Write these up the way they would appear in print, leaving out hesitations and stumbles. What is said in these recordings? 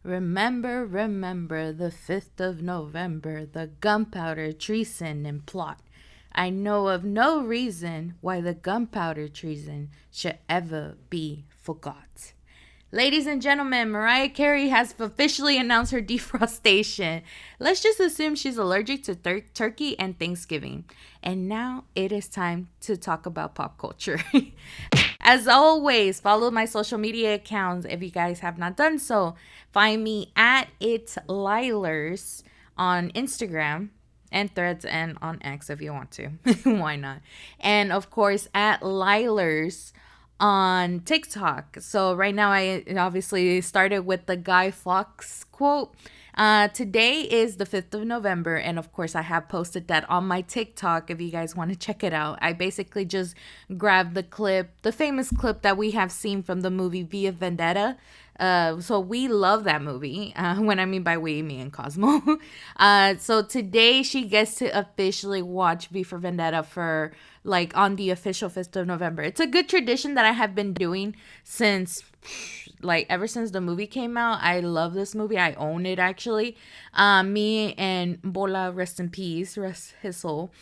Remember, remember the 5th of November, the gunpowder treason and plot. I know of no reason why the gunpowder treason should ever be forgot. Ladies and gentlemen, Mariah Carey has officially announced her defrostation. Let's just assume she's allergic to turkey and Thanksgiving. And now it is time to talk about pop culture. As always, follow my social media accounts if you guys have not done so. Find me at It's Lielers on Instagram and Threads and on X if you want to. Why not? And of course, at Lielers on TikTok. So right now I obviously started with the Guy Fawkes quote. Today is the 5th of November, and of course I have posted that on my TikTok if you guys want to check it out. I basically just grabbed the clip, the famous clip that we have seen from the movie V of Vendetta. So we love that movie. When I mean by we, me and Cosmo. So today she gets to officially watch V for Vendetta for like on the official 5th of November. It's a good tradition that I have been doing since like ever since the movie came out. I love this movie. I own it actually. Me and Bola, rest in peace, rest his soul.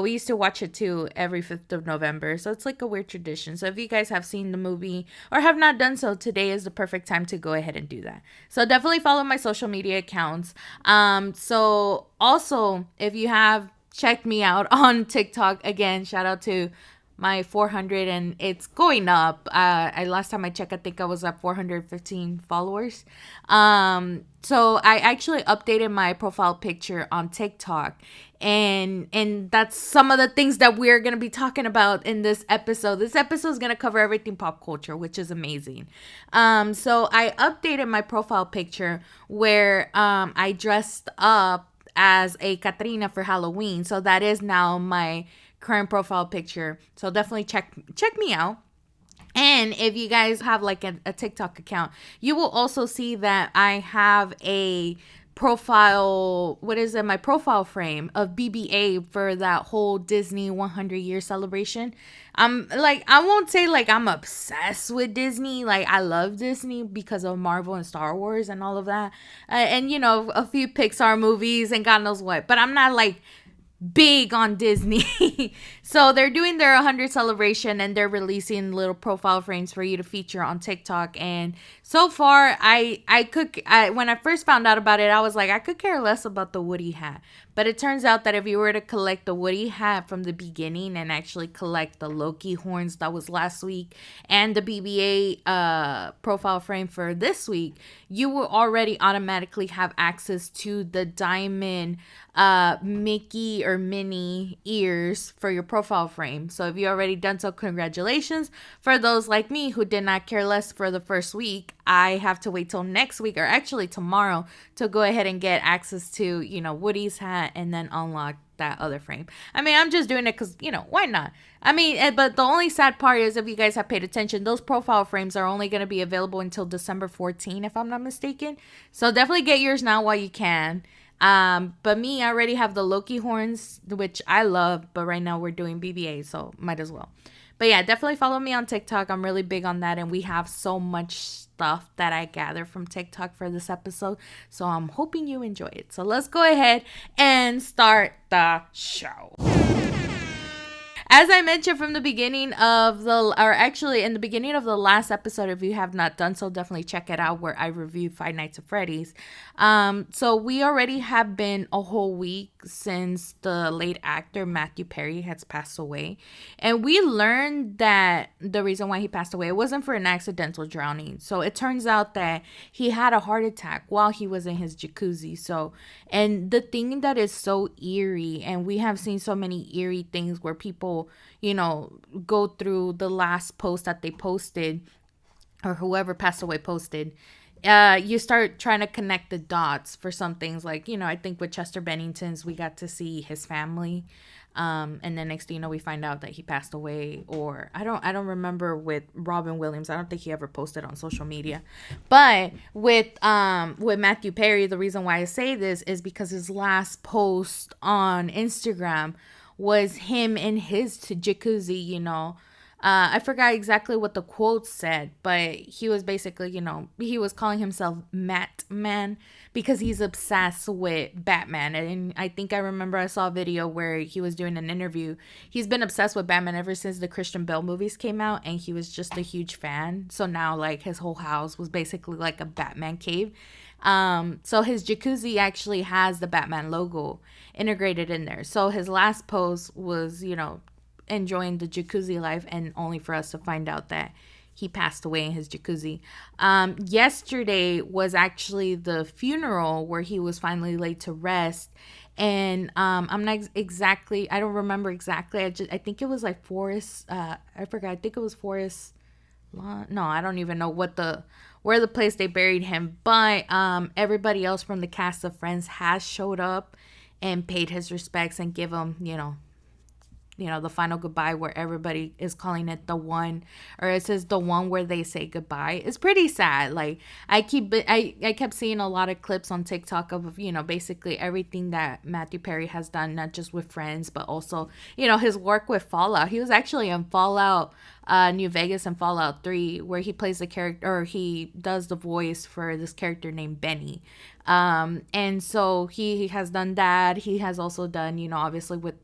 We used to watch it too every 5th of November. So it's like a weird tradition. So if you guys have seen the movie or have not done so, today is the perfect time to go ahead and do that. So definitely follow my social media accounts. So also if you have checked me out on TikTok, again, shout out to my 400 and it's going up. I last time I checked, I think I was at 415 followers. So I actually updated my profile picture on TikTok, and that's some of the things that we're gonna be talking about in this episode. This episode is gonna cover everything pop culture, which is amazing. So I updated my profile picture where I dressed up as a Katrina for Halloween. So that is now my current profile picture. So definitely check me out. And if you guys have like a TikTok account, you will also see that I have a profile, what is it, my profile frame of BBA for that whole Disney 100-year celebration. Like, I won't say like I'm obsessed with Disney. Like, I love Disney because of Marvel and Star Wars and all of that. And, you know, a few Pixar movies and God knows what. But I'm not like big on Disney. So they're doing their 100 celebration and they're releasing little profile frames for you to feature on TikTok. And so far, when I first found out about it, I was like, I could care less about the Woody hat. But it turns out that if you were to collect the Woody hat from the beginning and actually collect the Loki horns that was last week and the BBA profile frame for this week, you will already automatically have access to the diamond Mickey or Minnie ears for your profile frame. So if you already done so, congratulations. For those like me who did not care less for the first week, I have to wait till next week or actually tomorrow to go ahead and get access to, you know, Woody's hat and then unlock that other frame. I mean, I'm just doing it because, you know, why not? I mean, but the only sad part is if you guys have paid attention, those profile frames are only going to be available until December 14, if I'm not mistaken. So definitely get yours now while you can. But me, I already have the Loki horns, which I love, but right now we're doing BBA, so might as well. But yeah, definitely follow me on TikTok. I'm really big on that, and we have so much stuff that I gather from TikTok for this episode. So I'm hoping you enjoy it. So let's go ahead and start the show. As I mentioned from the beginning of in the beginning of the last episode, if you have not done so, definitely check it out where I reviewed Five Nights at Freddy's. So we already have been a whole week since the late actor Matthew Perry has passed away. And we learned that the reason why he passed away, it wasn't for an accidental drowning. So it turns out that he had a heart attack while he was in his jacuzzi. So, and the thing that is so eerie, and we have seen so many eerie things where people, you know, go through the last post that they posted or whoever passed away posted, you start trying to connect the dots for some things. Like, you know, I think with Chester Bennington's, we got to see his family. And then next thing you know, we find out that he passed away. Or I don't remember with Robin Williams. I don't think he ever posted on social media. But with Matthew Perry, the reason why I say this is because his last post on Instagram was him in his jacuzzi, you know, I forgot exactly what the quote said, but he was basically, he was calling himself Matt Man because he's obsessed with Batman. And I think I remember I saw a video where he was doing an interview. He's been obsessed with Batman ever since the Christian Bale movies came out, and he was just a huge fan. So now, like, his whole house was basically like a Batman cave. So his jacuzzi actually has the Batman logo integrated in there. So his last post was, enjoying the jacuzzi life, and only for us to find out that he passed away in his jacuzzi. Yesterday was actually the funeral where he was finally laid to rest. And I'm not exactly, I don't remember exactly. I think it was like Forest. I forgot. I think it was Forest. No, I don't even know where the place they buried him. But everybody else from the cast of Friends has showed up and paid his respects and give him, the final goodbye, where everybody is calling it the one, or it says the one where they say goodbye. It's pretty sad. Like, I kept seeing a lot of clips on TikTok of, basically everything that Matthew Perry has done, not just with Friends, but also, his work with Fallout. He was actually in Fallout New Vegas and Fallout 3, where he plays the character, or he does the voice for this character named Benny. And so he has done that. He has also done, obviously with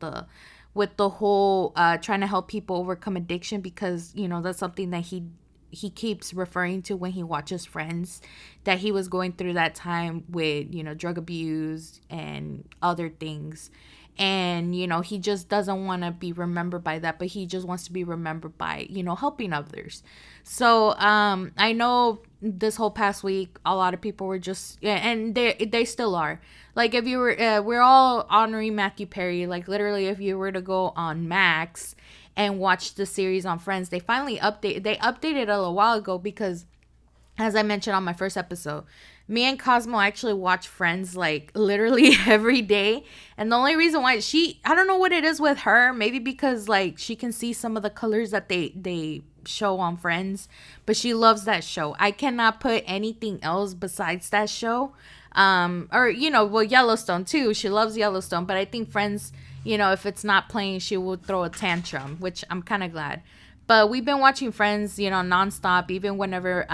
the whole trying to help people overcome addiction, because that's something that he keeps referring to when he watches Friends, that he was going through that time with drug abuse and other things. And he just doesn't want to be remembered by that, but he just wants to be remembered by helping others. So I know this whole past week a lot of people were just, yeah, and they still are, like, if you were we're all honoring Matthew Perry. Like, literally, if you were to go on Max and watch the series on Friends, they updated it a little while ago, because, as I mentioned on my first episode, me and Cosmo actually watch Friends like literally every day. And the only reason why I don't know what it is with her, maybe because like she can see some of the colors that they show on Friends, but she loves that show. I cannot put anything else besides that show. Or, well, Yellowstone too. She loves Yellowstone, but I think Friends, if it's not playing, she will throw a tantrum, which I'm kind of glad. But we've been watching Friends, nonstop, even whenever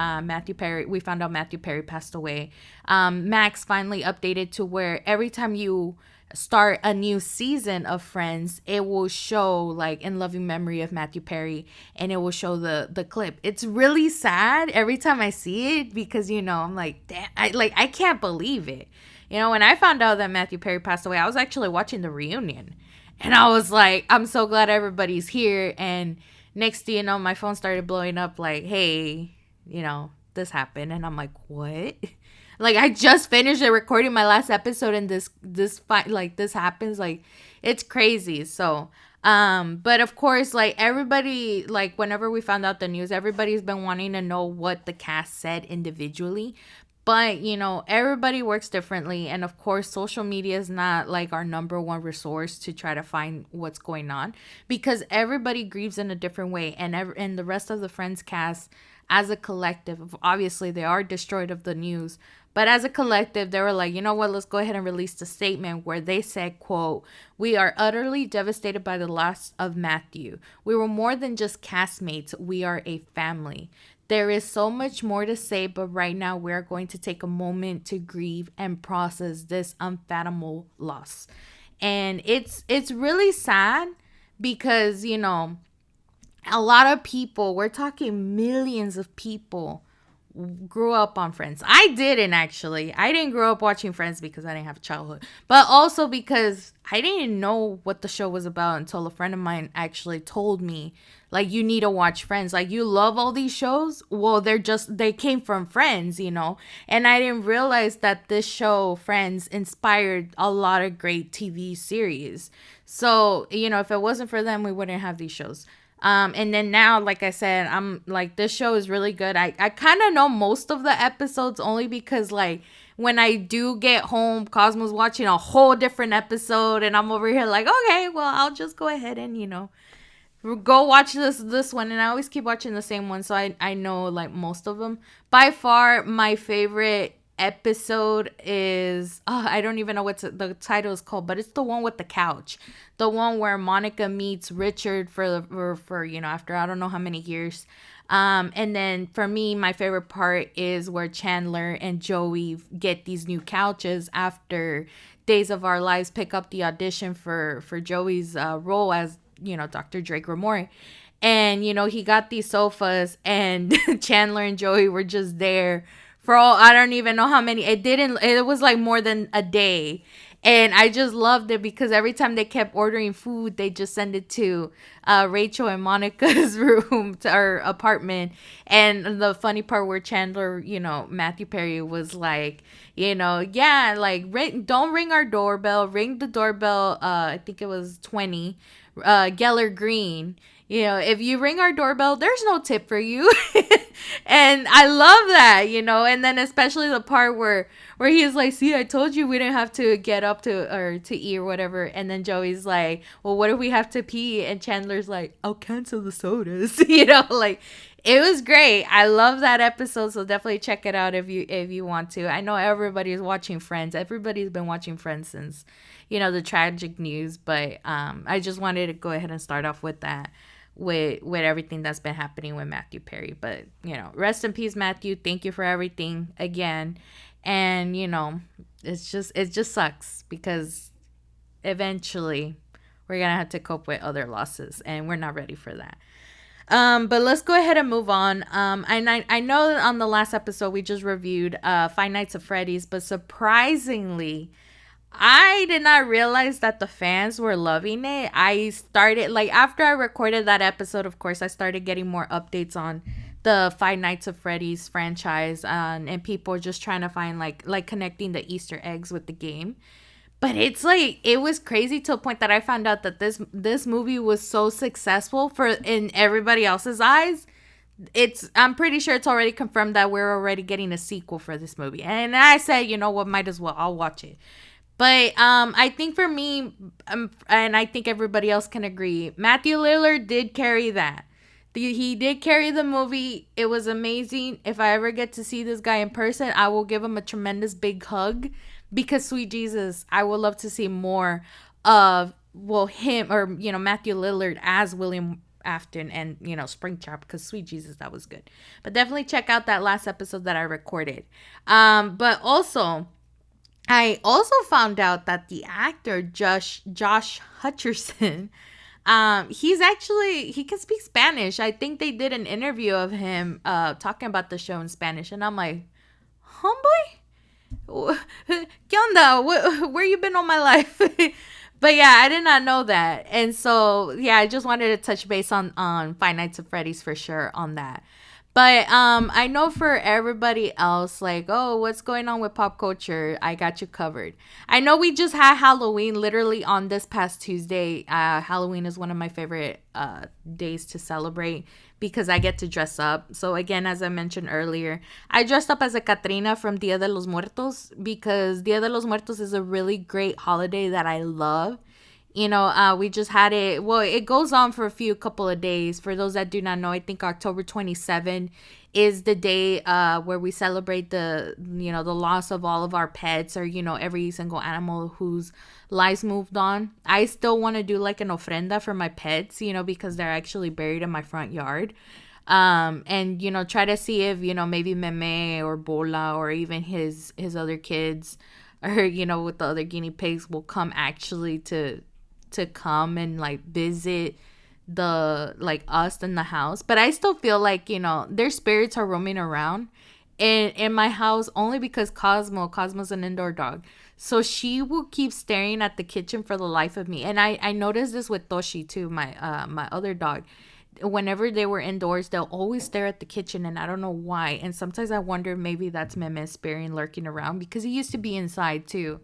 we found out Matthew Perry passed away. Max finally updated to where every time you start a new season of Friends, it will show, like, in loving memory of Matthew Perry, and it will show the clip. It's really sad every time I see it, because, I'm like, damn, I can't believe it. When I found out that Matthew Perry passed away, I was actually watching the reunion. And I was like, I'm so glad everybody's here. And next thing you know, my phone started blowing up like, hey, this happened. And I'm like, what? Like, I just finished recording my last episode, and this happens. Like, it's crazy. So, but of course, like, everybody, like, whenever we found out the news, everybody's been wanting to know what the cast said individually. But, everybody works differently. And of course, social media is not like our number one resource to try to find what's going on, because everybody grieves in a different way. And the rest of the Friends cast, as a collective, obviously they are destroyed of the news. But as a collective, they were like, you know what, let's go ahead and release the statement where they said, quote, "We are utterly devastated by the loss of Matthew. We were more than just castmates. We are a family. There is so much more to say, but right now we are going to take a moment to grieve and process this unfathomable loss." And it's really sad, because, a lot of people, we're talking millions of people, grew up on Friends. I didn't, actually. I didn't grow up watching Friends because I didn't have a childhood, but also because I didn't know what the show was about until a friend of mine actually told me, like, you need to watch Friends. Like, you love all these shows? Well, they came from Friends, And I didn't realize that this show, Friends, inspired a lot of great TV series. So, if it wasn't for them, we wouldn't have these shows. And then now, like I said, I'm like, this show is really good. I kind of know most of the episodes only because, like, when I do get home, Cosmo's watching a whole different episode, and I'm over here like, okay, well, I'll just go ahead and, go watch this one. And I always keep watching the same one, so I know, like, most of them. By far, my favorite episode is, oh, I don't even know what the title is called, but it's the one with the couch, the one where Monica meets Richard for after I don't know how many years. And then for me, my favorite part is where Chandler and Joey get these new couches after Days of Our Lives pick up the audition for Joey's role as Dr. Drake Ramore. And he got these sofas, and Chandler and Joey were just there for all, I don't even know how many. It was like more than a day. And I just loved it because every time they kept ordering food, they just send it to Rachel and Monica's room, to our apartment. And the funny part where Chandler, Matthew Perry was like, yeah, like, don't ring our doorbell, ring the doorbell. I think it was 20, Geller Green. If you ring our doorbell, there's no tip for you. And I love that, and then especially the part where he's like, see, I told you we didn't have to get up to eat or whatever. And then Joey's like, well, what if we have to pee? And Chandler's like, I'll cancel the sodas. Like, it was great. I love that episode. So definitely check it out if you want to. I know everybody's watching Friends. Everybody's been watching Friends since, the tragic news. But I just wanted to go ahead and start off with that. With everything that's been happening with Matthew Perry. But rest in peace, Matthew. Thank you for everything again. And it just sucks because eventually we're gonna have to cope with other losses, and we're not ready for that. But let's go ahead and move on. I know on the last episode we just reviewed Five Nights at Freddy's, but surprisingly, I did not realize that the fans were loving it. I started, like, after I recorded that episode, of course, I started getting more updates on the Five Nights at Freddy's franchise, and people just trying to find, like connecting the Easter eggs with the game. But it's like, it was crazy to a point that I found out that this movie was so successful in everybody else's eyes. I'm pretty sure it's already confirmed that we're already getting a sequel for this movie. And I said, you know what, might as well, I'll watch it. But I think for me, and I think everybody else can agree, Matthew Lielers did carry that. He did carry the movie. It was amazing. If I ever get to see this guy in person, I will give him a tremendous big hug because, sweet Jesus, I would love to see more of, well, him or, Matthew Lielers as William Afton and, Springtrap, because, sweet Jesus, that was good. But definitely check out that last episode that I recorded. But also, I also found out that the actor Josh Hutcherson, he can speak Spanish. I think they did an interview of him talking about the show in Spanish, and I'm like, homeboy, ¿qué onda? Where you been all my life? But yeah, I did not know that, and so yeah, I just wanted to touch base on Five Nights at Freddy's for sure on that. But I know for everybody else, like, oh, what's going on with pop culture? I got you covered. I know we just had Halloween literally on this past Tuesday. Halloween is one of my favorite days to celebrate because I get to dress up. So again, as I mentioned earlier, I dressed up as a Catrina from Dia de los Muertos because Dia de los Muertos is a really great holiday that I love. We just had it. Well, it goes on for a couple of days. For those that do not know, I think October 27 is the day where we celebrate the loss of all of our pets or, every single animal whose lives moved on. I still want to do like an ofrenda for my pets, because they're actually buried in my front yard. And, try to see if, maybe Meme or Bola or even his other kids or, with the other guinea pigs will come actually to come and like visit us in the house. But I still feel like their spirits are roaming around in my house only because Cosmo's an indoor dog, so she will keep staring at the kitchen for the life of me. And I noticed this with Toshi too, my other dog. Whenever they were indoors, they'll always stare at the kitchen, and I don't know why. And sometimes I wonder maybe that's Meme's spirit lurking around because he used to be inside too.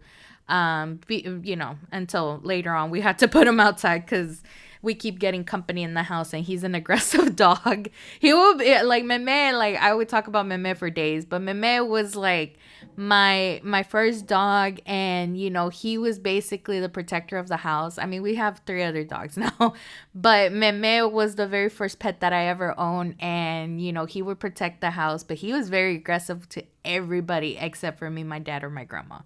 Until later on we had to put him outside because we keep getting company in the house, and he's an aggressive dog. He will be like Meme. Like I would talk about Meme for days, but Meme was like my first dog, and he was basically the protector of the house. I mean, we have three other dogs now, but Meme was the very first pet that I ever owned, and he would protect the house, but he was very aggressive to everybody except for me, my dad, or my grandma.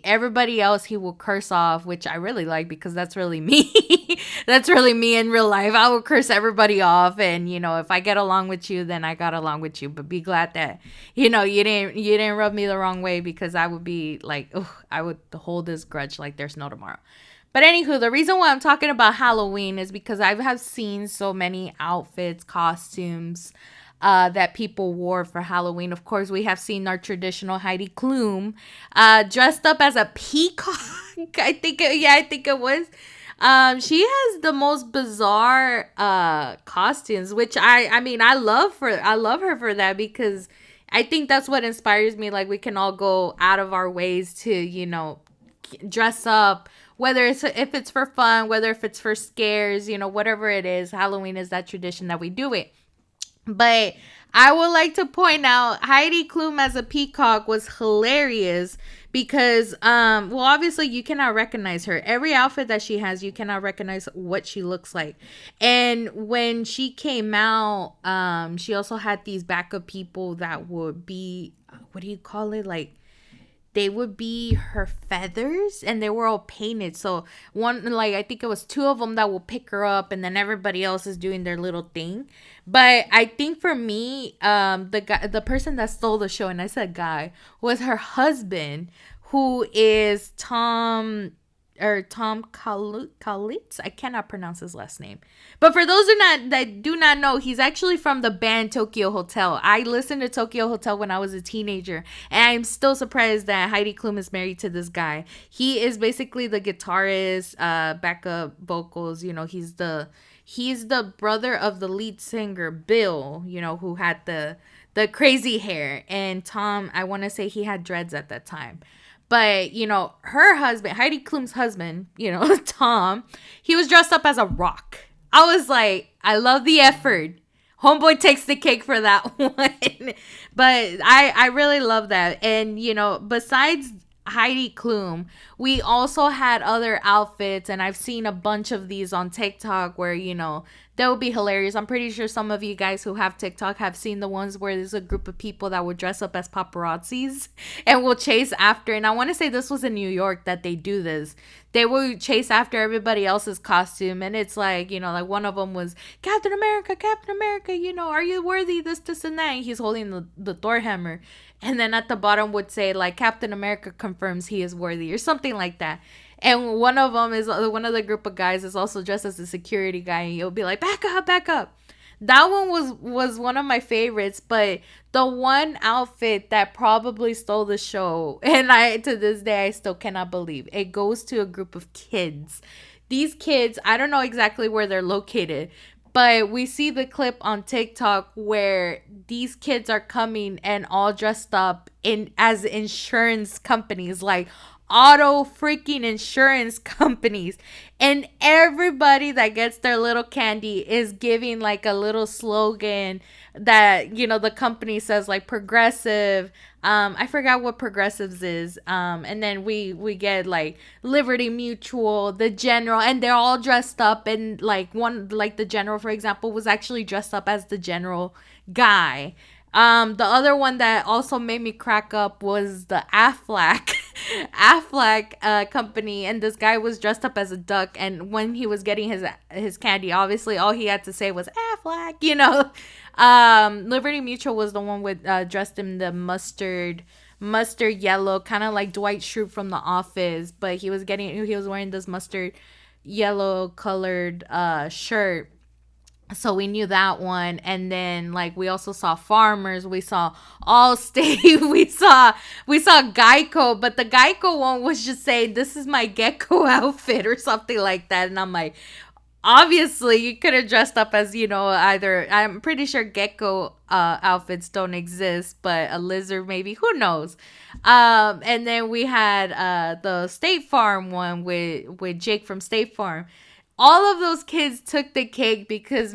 Everybody else he will curse off, which I really like because that's really me. That's really me in real life. I will curse everybody off, and if I get along with you, then I got along with you. But be glad that you didn't rub me the wrong way, because I would be like, oh, I would hold this grudge like there's no tomorrow. But anywho, the reason why I'm talking about Halloween is because I have seen so many outfits, costumes, that people wore for Halloween. Of course, we have seen our traditional Heidi Klum dressed up as a peacock. I think it was. She has the most bizarre costumes, which I mean, I love her for that, because I think that's what inspires me. Like, we can all go out of our ways to, dress up, whether if it's for fun, whether if it's for scares, whatever it is. Halloween is that tradition that we do it. But I would like to point out Heidi Klum as a peacock was hilarious because, well, obviously you cannot recognize her. Every outfit that she has, you cannot recognize what she looks like. And when she came out, she also had these backup people that would be, what do you call it? Like, they would be her feathers, and they were all painted. So one, like, I think it was two of them that will pick her up, and then everybody else is doing their little thing. But I think for me, the person that stole the show, and I said guy, was her husband, who is Tom Kalitz. I cannot pronounce his last name. But for those that do not know, he's actually from the band Tokyo Hotel. I listened to Tokyo Hotel when I was a teenager, and I'm still surprised that Heidi Klum is married to this guy. He is basically the guitarist, backup vocals. He's the brother of the lead singer Bill. Who had the crazy hair, and Tom, I want to say he had dreads at that time. But, her husband, Heidi Klum's husband, Tom, he was dressed up as a rock. I was like, I love the effort. Homeboy takes the cake for that one. But I really love that. And, besides Heidi Klum, we also had other outfits. And I've seen a bunch of these on TikTok where, that would be hilarious. I'm pretty sure some of you guys who have TikTok have seen the ones where there's a group of people that would dress up as paparazzis and will chase after. And I want to say this was in New York that they do this. They will chase after everybody else's costume. And it's like, like one of them was Captain America, are you worthy? This, and that. And he's holding the Thor hammer. And then at the bottom would say, like, Captain America confirms he is worthy, or something like that. And one of them is, one of the group of guys is also dressed as a security guy, and you'll be like, back up. That one was one of my favorites. But the one outfit that probably stole the show, and to this day I still cannot believe it, goes to a group of kids. These kids, I don't know exactly where they're located, but we see the clip on TikTok where these kids are coming and all dressed up as insurance companies, like auto freaking insurance companies. And everybody that gets their little candy is giving like a little slogan that, the company says, like, progressive. I forgot what progressives is. And then we get like Liberty Mutual, the General, and they're all dressed up. And like the General, for example, was actually dressed up as the General guy. The other one that also made me crack up was the Aflac company, and this guy was dressed up as a duck, and when he was getting his candy, obviously all he had to say was Aflac. Liberty Mutual was the one with dressed in the mustard yellow, kind of like Dwight Schrute from The Office, but he was wearing this mustard yellow colored shirt. So we knew that one. And then, like, we also saw Farmers, we saw Allstate, we saw Geico, but the Geico one was just saying, this is my gecko outfit or something like that. And I'm like, obviously you could have dressed up as, either, I'm pretty sure gecko outfits don't exist, but a lizard maybe, who knows. And then we had the State Farm one with Jake from State Farm. all of those kids took the cake because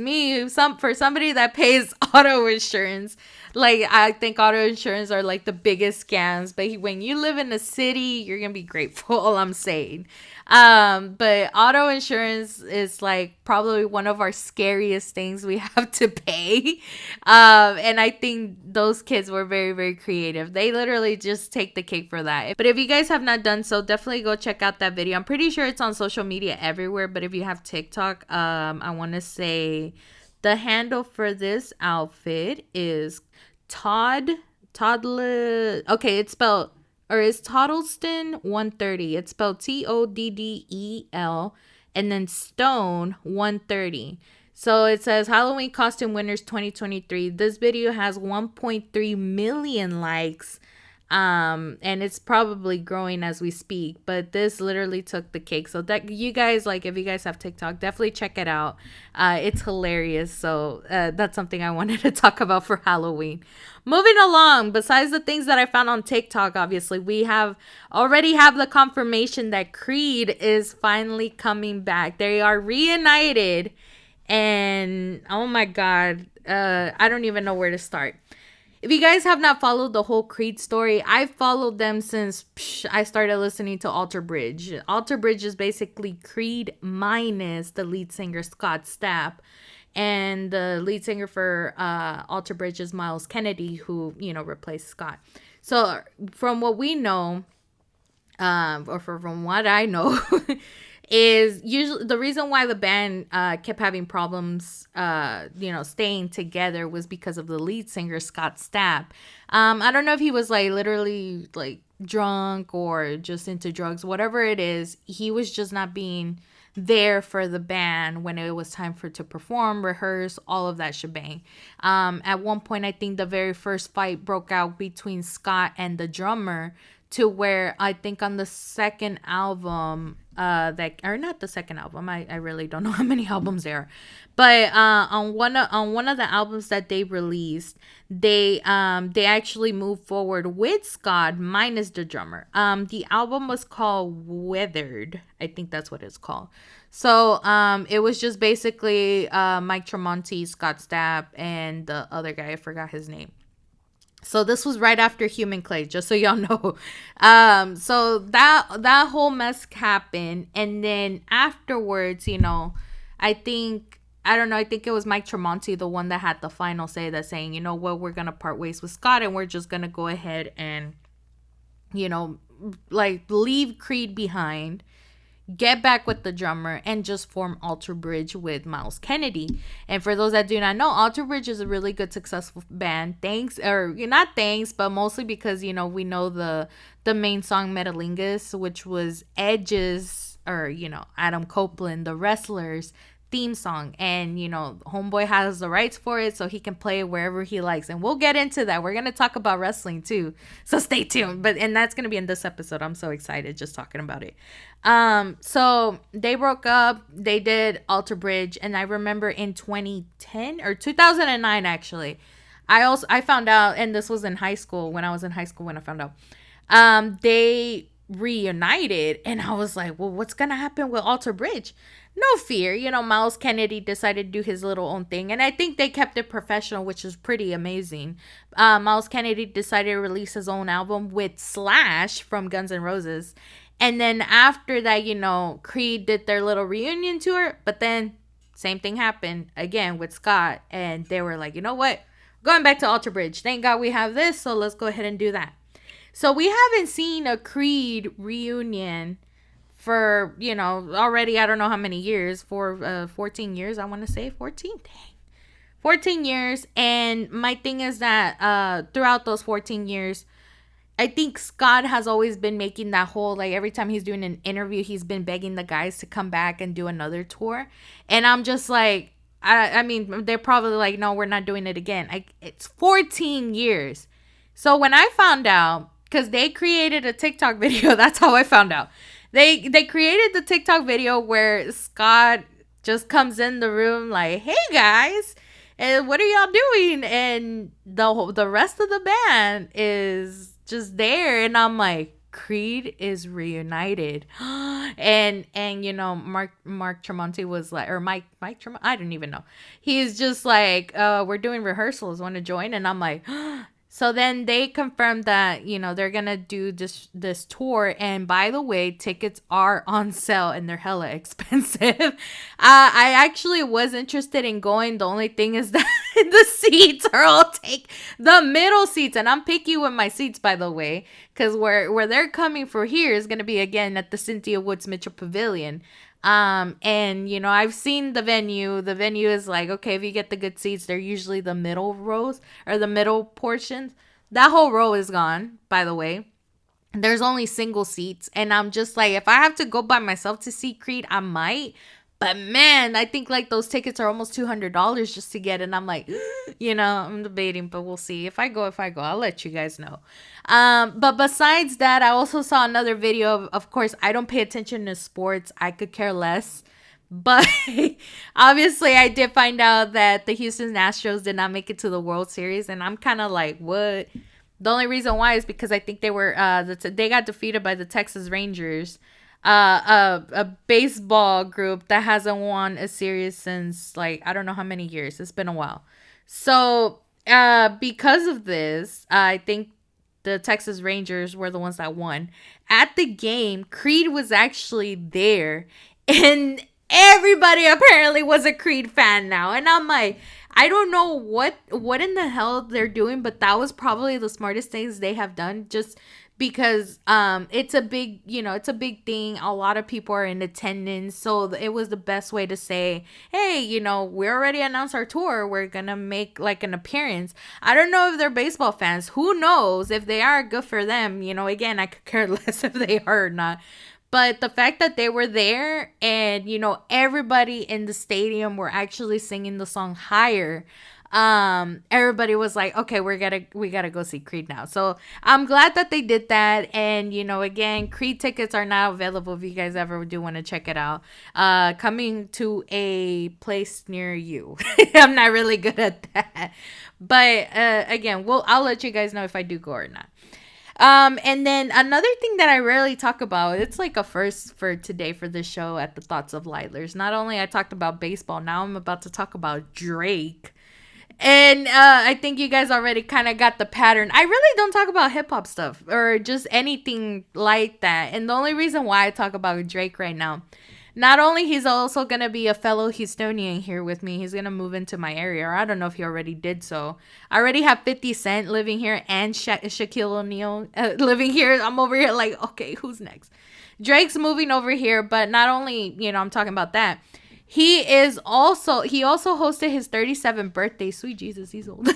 for somebody that pays auto insurance, like I think auto insurance are like the biggest scams. But when you live in the city, you're gonna be grateful. All I'm saying. But auto insurance is like probably one of our scariest things we have to pay. And I think those kids were very, very creative. They literally just take the cake for that. But if you guys have not done so, definitely go check out that video. I'm pretty sure it's on social media everywhere. But if you have TikTok, I want to say the handle for this outfit is Toddler. Okay, it's spelled, or is Toddleston 130. It's spelled Toddel and then Stone 130. So it says Halloween Costume Winners 2023. This video has 1.3 million likes. And it's probably growing as we speak, but this literally took the cake. So that you guys, like, if you guys have TikTok, definitely check it out. It's hilarious. So that's something I wanted to talk about for Halloween. Moving along, besides the things that I found on TikTok, obviously we already have the confirmation that Creed is finally coming back. They are reunited, and oh my god, I don't even know where to start. If you guys have not followed the whole Creed story, I've followed them since I started listening to Alter Bridge. Alter Bridge is basically Creed minus the lead singer Scott Stapp. And the lead singer for Alter Bridge is Miles Kennedy, who, replaced Scott. So from what we know, from what I know, is usually the reason why the band kept having problems, staying together was because of the lead singer, Scott Stapp. I don't know if he was like literally like drunk or just into drugs, whatever it is. He was just not being there for the band when it was time to perform, rehearse, all of that shebang. At one point, I think the very first fight broke out between Scott and the drummer, to where I think on the second album, not the second album, I really don't know how many albums there are, but on one of the albums that they released, they actually moved forward with Scott minus the drummer. The album was called Weathered, I think that's what it's called. So it was just basically Mike Tremonti, Scott Stapp, and the other guy, I forgot his name. So this was right after Human Clay, just so y'all know. So that whole mess happened. And then afterwards, I think it was Mike Tremonti, the one that had the final say, that saying, we're going to part ways with Scott, and we're just going to go ahead and, leave Creed behind, get back with the drummer, and just form Alter Bridge with Miles Kennedy. And for those that do not know, Alter Bridge is a really good, successful band. But mostly because, we know the main song Metalingus, which was Edge's, or, Adam Copeland, the Wrestlers theme song. And, Homeboy has the rights for it, so he can play it wherever he likes. And we'll get into that. We're going to talk about wrestling too, so stay tuned. And that's going to be in this episode. I'm so excited just talking about it. So they broke up, they did Alter Bridge, and I remember in 2010 or 2009, actually, I found out, and this was in high school, when I found out, they reunited, and I was like, well, what's gonna happen with Alter Bridge? No fear, Miles Kennedy decided to do his little own thing, and I think they kept it professional, which is pretty amazing. Miles Kennedy decided to release his own album with Slash from Guns N' Roses. And then after that, Creed did their little reunion tour. But then same thing happened again with Scott. And they were like, you know what? Going back to Alter Bridge. Thank God we have this. So let's go ahead and do that. So we haven't seen a Creed reunion for, already I don't know how many years. For 14 years, I want to say. 14? Dang. 14 years. And my thing is that throughout those 14 years, I think Scott has always been making that whole, like, every time he's doing an interview, he's been begging the guys to come back and do another tour. And I'm just like, I mean, they're probably like, no, we're not doing it again. It's 14 years. So when I found out, because they created a TikTok video, that's how I found out. They created the TikTok video where Scott just comes in the room like, hey, guys, and what are y'all doing? And the rest of the band is just there, and I'm like, Creed is reunited. And Mark Tremonti was like, or Mike Tremonti, I don't even know. He's just like, we're doing rehearsals, want to join? And I'm like, so then they confirmed that, they're gonna do this tour. And by the way, tickets are on sale and they're hella expensive. I actually was interested in going. The only thing is that the seats are all the middle seats, and I'm picky with my seats, by the way, because where they're coming for here is gonna be again at the Cynthia Woods Mitchell Pavilion. And I've seen the venue. The venue is like, okay, if you get the good seats, they're usually the middle rows or the middle portions. That whole row is gone, by the way. There's only single seats, and I'm just like, if I have to go by myself to see Creed, I might. But man, I think like those tickets are almost $200 just to get, and I'm like, I'm debating, but we'll see. If I go, I'll let you guys know. But besides that, I also saw another video. Of course, I don't pay attention to sports. I could care less. But obviously, I did find out that the Houston Astros did not make it to the World Series, and I'm kind of like, what? The only reason why is because I think they were they got defeated by the Texas Rangers, a baseball group that hasn't won a series since like I don't know how many years. It's been a while. So because of this, I think the Texas Rangers were the ones that won. At the game, Creed was actually there, and everybody apparently was a Creed fan now. And I'm like, I don't know what in the hell they're doing, but that was probably the smartest things they have done, just because it's a big thing. A lot of people are in attendance, so it was the best way to say, hey, we already announced our tour, we're gonna make like an appearance. I don't know if they're baseball fans, who knows? If they are, good for them. Again, I could care less if they are or not. But the fact that they were there and, everybody in the stadium were actually singing the song Higher. Everybody was like, okay, we gotta go see Creed now. So I'm glad that they did that. And, again, Creed tickets are now available if you guys ever do want to check it out. Coming to a place near you. I'm not really good at that. But, again, I'll let you guys know if I do go or not. And then another thing that I rarely talk about, it's like a first for today for this show at the Thoughts of Lielers. Not only I talked about baseball, now I'm about to talk about Drake. And I think you guys already kind of got the pattern. I really don't talk about hip hop stuff or just anything like that. And the only reason why I talk about Drake right now, not only he's also going to be a fellow Houstonian here with me, he's going to move into my area. Or I don't know if he already did so. I already have 50 Cent living here and Shaquille O'Neal living here. I'm over here like, okay, who's next? Drake's moving over here, but not only, I'm talking about that. He also hosted his 37th birthday. Sweet Jesus, he's old.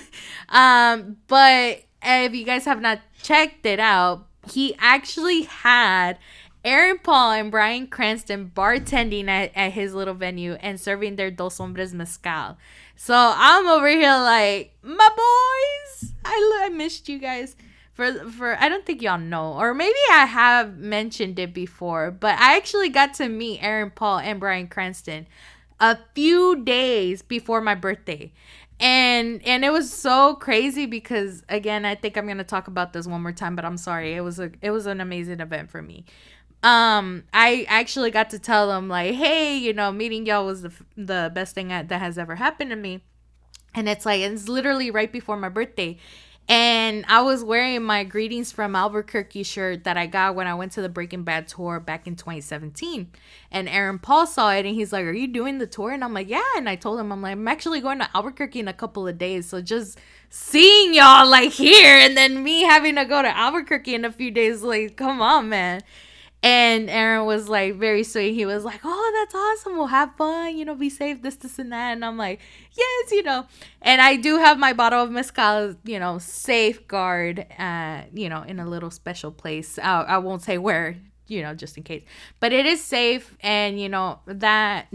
But if you guys have not checked it out, he actually had Aaron Paul and Bryan Cranston bartending at his little venue and serving their Dos Hombres Mezcal. So I'm over here like, my boys, I missed you guys. For I don't think y'all know, or maybe I have mentioned it before, but I actually got to meet Aaron Paul and Bryan Cranston a few days before my birthday. And it was so crazy because, again, I think I'm going to talk about this one more time, but I'm sorry. It was an amazing event for me. I actually got to tell them like, hey, meeting y'all was the best thing that has ever happened to me. And it's literally right before my birthday. And I was wearing my Greetings from Albuquerque shirt that I got when I went to the Breaking Bad tour back in 2017. And Aaron Paul saw it and he's like, are you doing the tour? And I'm like, yeah. And I told him, I'm like, I'm actually going to Albuquerque in a couple of days. So just seeing y'all like here and then me having to go to Albuquerque in a few days, like, come on, man. And Aaron was like very sweet. He was like, oh, that's awesome. We'll have fun, be safe, this, and that. And I'm like, yes, And I do have my bottle of mezcal, safeguard, in a little special place. I won't say where, just in case. But it is safe. And, that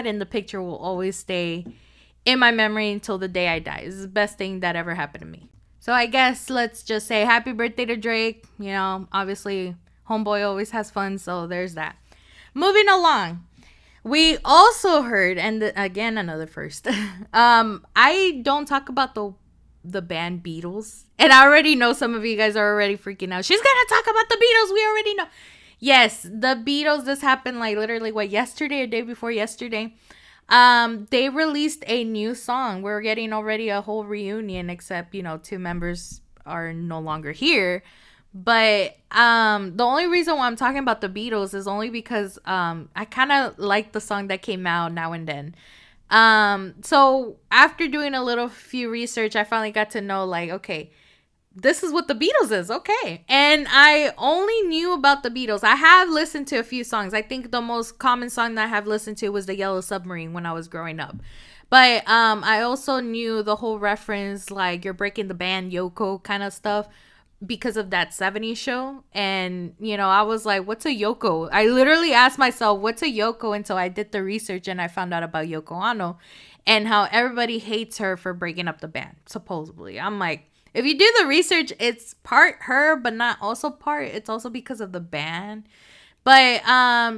in the picture will always stay in my memory until the day I die. It's the best thing that ever happened to me. So I guess let's just say happy birthday to Drake. Obviously, homeboy always has fun, so there's that. Moving along, we also heard, and again, another first. I don't talk about the the band Beatles. And I already know some of you guys are already freaking out. She's gonna talk about the Beatles. We already know. Yes, the Beatles. This happened like literally what, yesterday or day before yesterday. They released a new song. We're getting already a whole reunion, except two members are no longer here. But the only reason why I'm talking about the Beatles is only because I kind of like the song that came out Now and Then. So after doing a little few research, I finally got to know, like, okay, this is what the Beatles is. Okay. And I only knew about the Beatles. I have listened to a few songs. I think the most common song that I have listened to was the Yellow Submarine when I was growing up. But I also knew the whole reference, like you're breaking the band, Yoko kind of stuff, because of that 70s show. And I was like, what's a Yoko? I literally asked myself, what's a Yoko, until I did the research and I found out about Yoko Ono and how everybody hates her for breaking up the band, supposedly. I'm like, if you do the research, it's part her, but not also part. It's also because of the band. But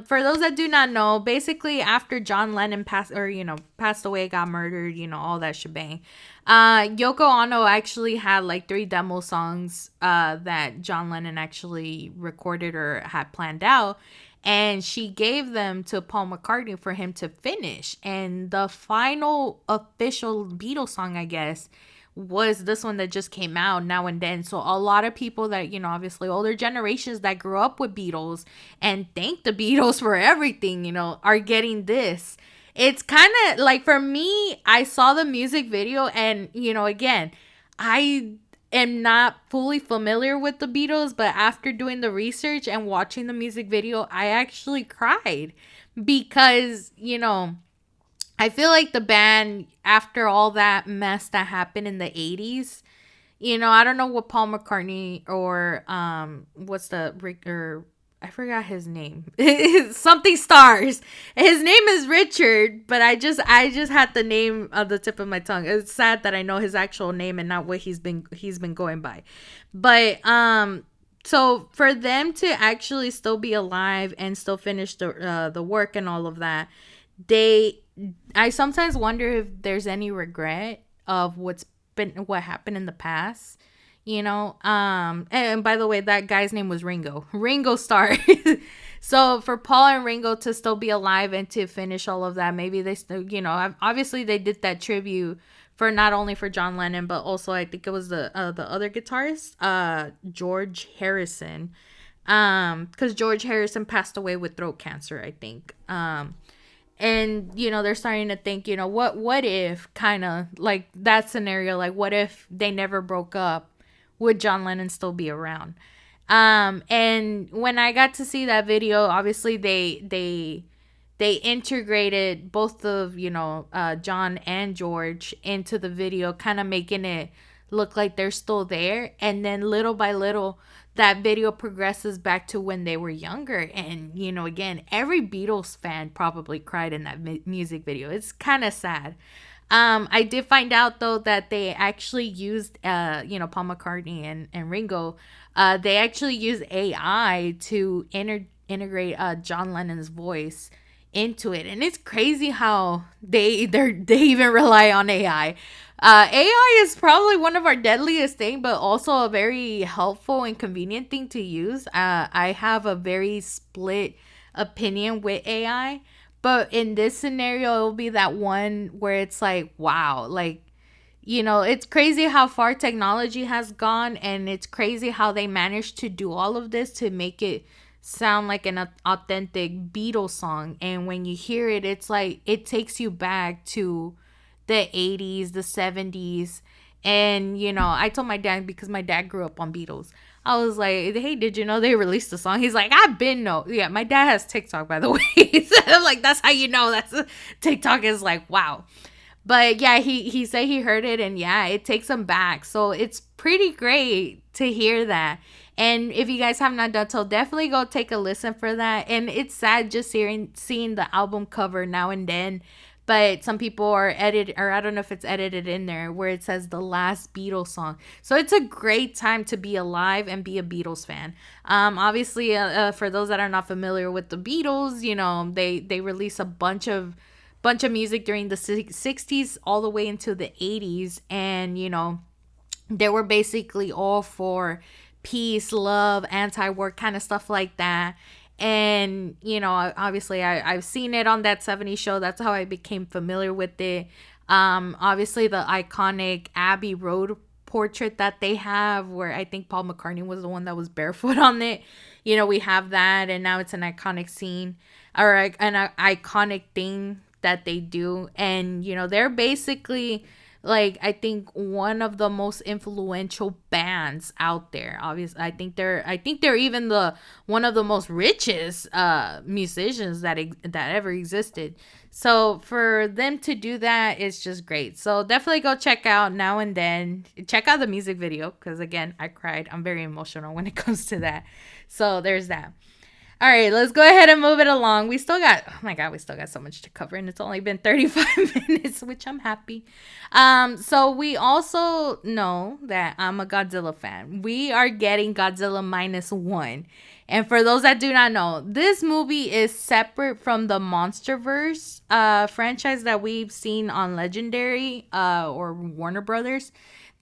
for those that do not know, basically after John Lennon passed away, got murdered, all that shebang. Yoko Ono actually had like 3 demo songs that John Lennon actually recorded or had planned out. And she gave them to Paul McCartney for him to finish. And the final official Beatles song, I guess, was this one that just came out Now and Then. So a lot of people that, obviously older generations that grew up with Beatles and thank the Beatles for everything, are getting this. It's kind of like, for me, I saw the music video and, again, I am not fully familiar with the Beatles, but after doing the research and watching the music video, I actually cried because, I feel like the band, after all that mess that happened in the 80s, I don't know what Paul McCartney or what's the Rick, or I forgot his name. Something Stars. His name is Richard, but I just had the name on the tip of my tongue. It's sad that I know his actual name and not what he's been going by. But so for them to actually still be alive and still finish the work and all of that, I sometimes wonder if there's any regret of what happened in the past, and by the way, that guy's name was Ringo Starr. So for Paul and Ringo to still be alive and to finish all of that, maybe they still, obviously they did that tribute for not only for John Lennon, but also I think it was the other guitarist, George Harrison, because George Harrison passed away with throat cancer, I think. And, they're starting to think, what if, kind of like that scenario, like what if they never broke up? Would John Lennon still be around? And when I got to see that video, obviously they integrated both of, John and George into the video, kind of making it look like they're still there. And then little by little, that video progresses back to when they were younger. And, again, every Beatles fan probably cried in that music video. It's kind of sad. I did find out, though, that they actually used, Paul McCartney and Ringo, they actually used AI to integrate John Lennon's voice into it. And it's crazy how they even rely on AI. AI is probably one of our deadliest things, but also a very helpful and convenient thing to use. I have a very split opinion with AI, but in this scenario, it'll be that one where it's like, wow, like, it's crazy how far technology has gone, and it's crazy how they managed to do all of this to make it sound like an authentic Beatles song. And when you hear it, it's like it takes you back to the 80s, the 70s. And I told my dad, because my dad grew up on Beatles, I was like, hey, did you know they released a song? He's like, I've been know. Yeah, my dad has TikTok, by the way. So I'm like, that's how you know. That's TikTok is like, wow. But yeah, he said he heard it, and yeah, it takes him back. So it's pretty great to hear that. And if you guys have not done so, definitely go take a listen for that. And it's sad just seeing the album cover Now and Then. But some people are edited, or I don't know if it's edited in there, where it says the last Beatles song. So it's a great time to be alive and be a Beatles fan. Obviously, for those that are not familiar with the Beatles, they release a bunch of music during the 60s all the way into the 80s. And, They were basically all for peace, love, anti-war kind of stuff like that. And obviously I've seen it on that 70s show. That's how I became familiar with it. Obviously the iconic Abbey Road portrait that they have, where I think Paul McCartney was the one that was barefoot on it. We have that, and now it's an iconic scene, or an iconic thing that they do. And they're basically, like, I think one of the most influential bands out there. Obviously, I think they're even the one of the most richest musicians that ever existed. So for them to do that is just great. So definitely go check out Now and Then. Check out the music video, because again, I cried. I'm very emotional when it comes to that. So there's that. All right, let's go ahead and move it along. Oh my God, we still got so much to cover, and it's only been 35 minutes, which I'm happy. So we also know that I'm a Godzilla fan. We are getting Godzilla -1. And for those that do not know, this movie is separate from the MonsterVerse franchise that we've seen on Legendary or Warner Brothers.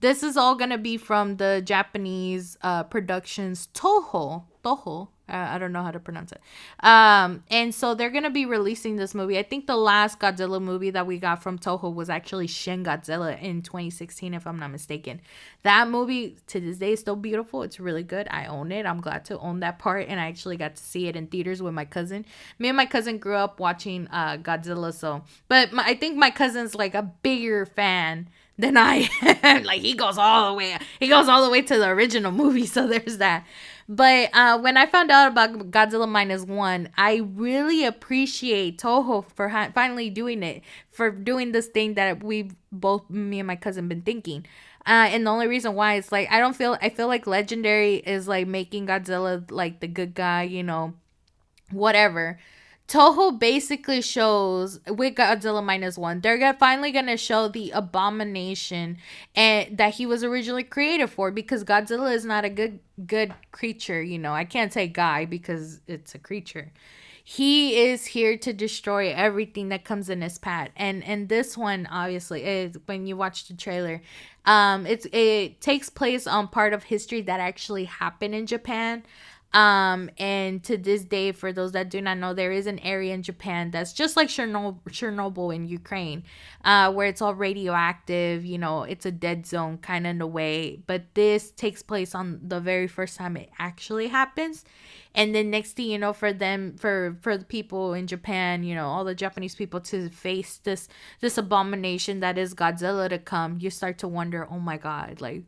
This is all going to be from the Japanese productions Toho. Toho. I don't know how to pronounce it. And so they're going to be releasing this movie. I think the last Godzilla movie that we got from Toho was actually Shin Godzilla in 2016, if I'm not mistaken. That movie to this day is still beautiful. It's really good. I own it. I'm glad to own that part. And I actually got to see it in theaters with my cousin. Me and my cousin grew up watching Godzilla. I think my cousin's like a bigger fan than I am. Like, he goes all the way to the original movie. So there's that. But when I found out about Godzilla -1, I really appreciate Toho for finally doing it, for doing this thing that me and my cousin, been thinking. And the only reason why is, like, I feel like Legendary is like making Godzilla like the good guy, whatever. Toho basically shows, with Godzilla -1, they're finally gonna show the abomination and that he was originally created for, because Godzilla is not a good creature. I can't say guy because it's a creature. He is here to destroy everything that comes in his path. And this one, obviously, is, when you watch the trailer, it takes place on part of history that actually happened in Japan. And to this day, for those that do not know, there is an area in Japan that's just like Chernobyl in Ukraine, where it's all radioactive. It's a dead zone kind of in a way, but this takes place on the very first time it actually happens. And then next thing you know, for the people in Japan, all the Japanese people, to face this abomination that is Godzilla to come, you start to wonder, oh my God, like,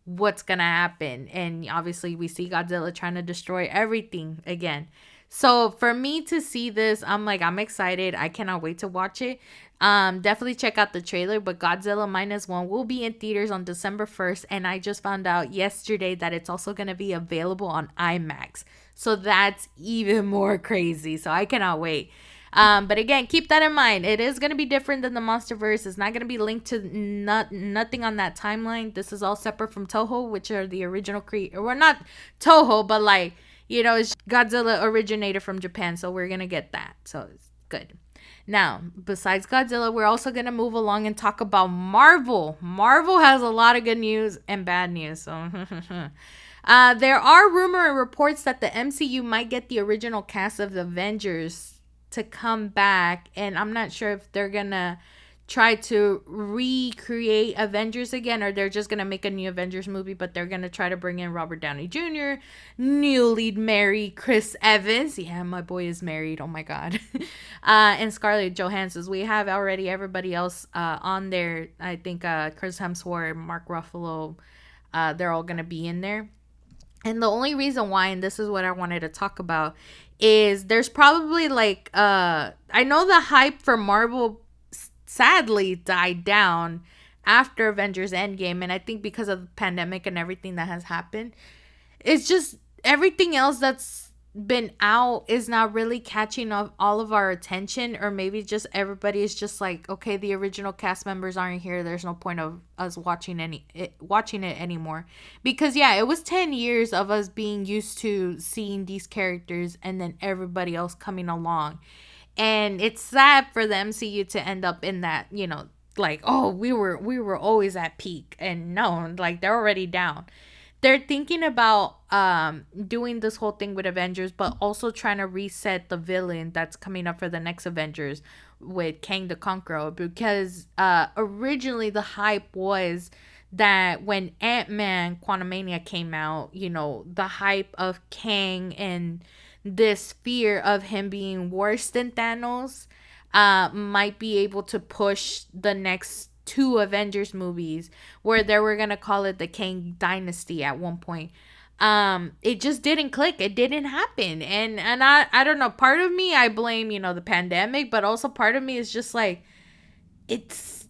what's gonna happen? And obviously we see Godzilla trying to destroy everything again. So for me to see this, I'm excited. I cannot wait to watch it. Definitely check out the trailer. But Godzilla -1 will be in theaters on December 1st, and I just found out yesterday that it's also gonna be available on IMAX. So that's even more crazy. So I cannot wait. But again, keep that in mind. It is going to be different than the MonsterVerse. It's not going to be linked to nothing on that timeline. This is all separate from Toho, which are the original creator. Well, not Toho, but like, it's Godzilla originated from Japan. So we're going to get that. So it's good. Now, besides Godzilla, we're also going to move along and talk about Marvel. Marvel has a lot of good news and bad news. So there are rumor and reports that the MCU might get the original cast of the Avengers to come back, and I'm not sure if they're gonna try to recreate Avengers again, or they're just gonna make a new Avengers movie, but they're gonna try to bring in Robert Downey Jr., newly married Chris Evans. Yeah, my boy is married. Oh my God. And Scarlett Johansson. We have already everybody else on there. I think Chris Hemsworth, Mark Ruffalo, they're all gonna be in there. And the only reason why, and this is what I wanted to talk about, is there's probably like, I know the hype for Marvel sadly died down after Avengers Endgame. And I think because of the pandemic and everything that has happened, it's just everything else that's been out is not really catching up all of our attention. Or maybe just everybody is just like, okay, the original cast members aren't here, there's no point of us watching it anymore. Because yeah, it was 10 years of us being used to seeing these characters and then everybody else coming along. And it's sad for the MCU to end up in that, like, oh, we were always at peak, and no, like they're already down. They're thinking about doing this whole thing with Avengers, but also trying to reset the villain that's coming up for the next Avengers with Kang the Conqueror, because originally the hype was that when Ant-Man Quantumania came out, the hype of Kang and this fear of him being worse than Thanos might be able to push the next two Avengers movies, where they were gonna call it the Kang Dynasty at one point. It just didn't click. It didn't happen. And I don't know. Part of me, I blame, the pandemic, but also part of me is just like, it's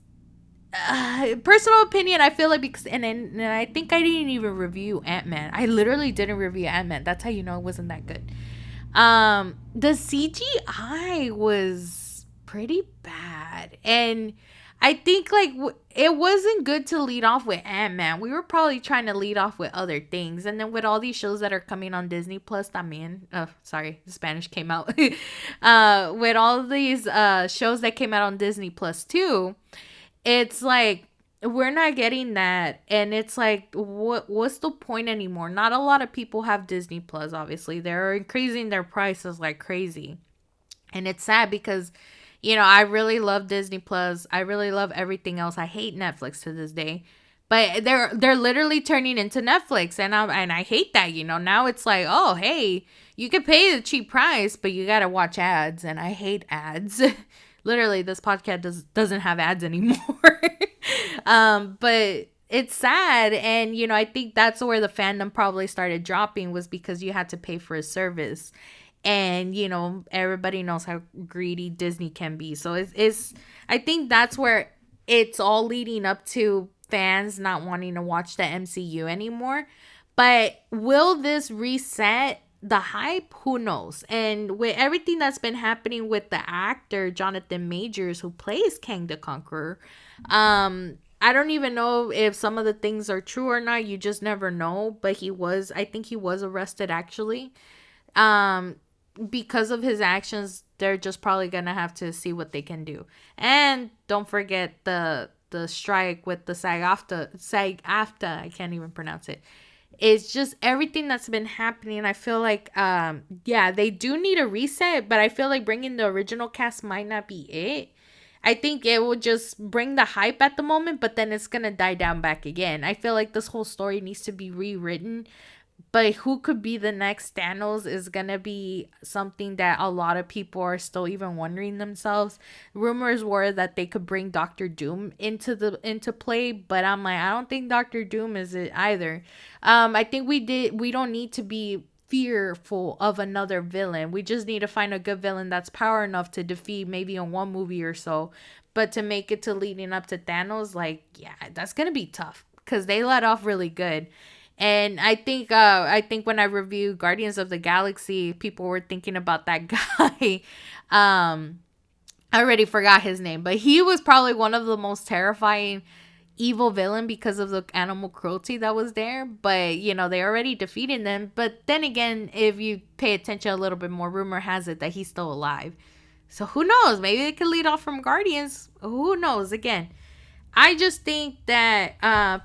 personal opinion. I feel like, because and I think I didn't even review Ant-Man. I literally didn't review Ant-Man. That's how you know it wasn't that good. The CGI was pretty bad, and I think like it wasn't good to lead off with Ant-Man. We were probably trying to lead off with other things, and then with all these shows that are coming on Disney Plus, sorry, the Spanish came out. With all these shows that came out on Disney Plus too, it's like we're not getting that, and it's like, what's the point anymore? Not a lot of people have Disney Plus. Obviously, they're increasing their prices like crazy, and it's sad because I really love Disney Plus. I really love everything else. I hate Netflix to this day, but they're literally turning into Netflix, and I hate that. Now it's like, oh, hey, you can pay the cheap price, but you gotta watch ads, and I hate ads. Literally, this podcast doesn't have ads anymore. But it's sad, and I think that's where the fandom probably started dropping, was because you had to pay for a service. And everybody knows how greedy Disney can be, so it's I think that's where it's all leading up to fans not wanting to watch the MCU anymore. But will this reset the hype? Who knows? And with everything that's been happening with the actor Jonathan Majors, who plays Kang the Conqueror, I don't even know if some of the things are true or not. You just never know. But I think he was arrested, actually. Because of his actions, they're just probably gonna have to see what they can do. And don't forget the strike with the SAG-AFTRA. I can't even pronounce it. It's just everything that's been happening. I feel like yeah, they do need a reset, but I feel like bringing the original cast might not be it. I think it will just bring the hype at the moment, but then it's gonna die down back again. I feel like this whole story needs to be rewritten. But who could be the next Thanos is gonna be something that a lot of people are still even wondering themselves. Rumors were that they could bring Doctor Doom into play, but I'm like, I don't think Doctor Doom is it either. I think we don't need to be fearful of another villain. We just need to find a good villain that's power enough to defeat maybe in one movie or so. But to make it to leading up to Thanos, like, yeah, that's gonna be tough because they let off really good. And I think when I reviewed Guardians of the Galaxy, people were thinking about that guy. I already forgot his name, but he was probably one of the most terrifying evil villain because of the animal cruelty that was there. But they already defeated them. But then again, if you pay attention a little bit more, rumor has it that he's still alive. So who knows? Maybe it could lead off from Guardians. Who knows? Again, I just think that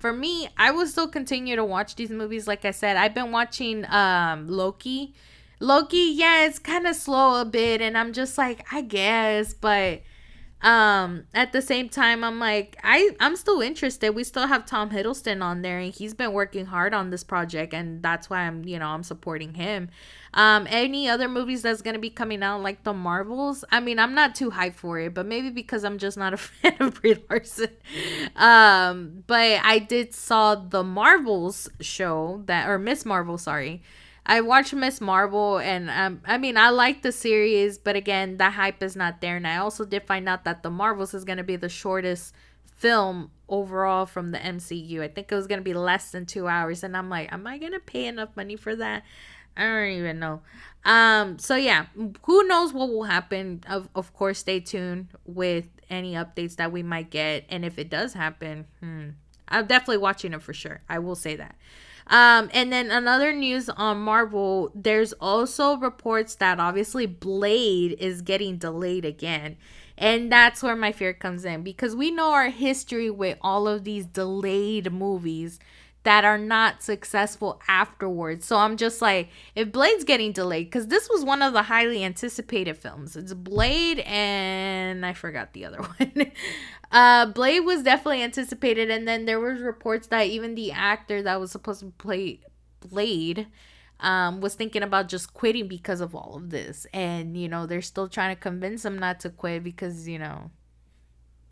for me, I will still continue to watch these movies. Like I said, I've been watching Loki. Loki, yeah, it's kind of slow a bit, and I'm just like, I guess, but at the same time, I'm like, I'm still interested. We still have Tom Hiddleston on there, and he's been working hard on this project, and that's why I'm supporting him. Any other movies that's gonna be coming out, like the Marvels, I mean, I'm not too hyped for it, but maybe because I'm just not a fan of Brie Larson. But I did saw the Marvels show, or Miss Marvel, sorry. I watched Miss Marvel, and I mean, I like the series, but again, the hype is not there. And I also did find out that the Marvels is going to be the shortest film overall from the MCU. I think it was going to be less than 2 hours, and I'm like, am I going to pay enough money for that? I don't even know. So yeah, who knows what will happen? Of course, stay tuned with any updates that we might get, and if it does happen, I'm definitely watching it for sure. I will say that. And then another news on Marvel, there's also reports that obviously Blade is getting delayed again. And that's where my fear comes in, because we know our history with all of these delayed movies that are not successful afterwards. So I'm just like, if Blade's getting delayed, because this was one of the highly anticipated films. It's Blade and I forgot the other one. Blade was definitely anticipated, and then there was reports that even the actor that was supposed to play Blade was thinking about just quitting because of all of this. And, they're still trying to convince him not to quit because,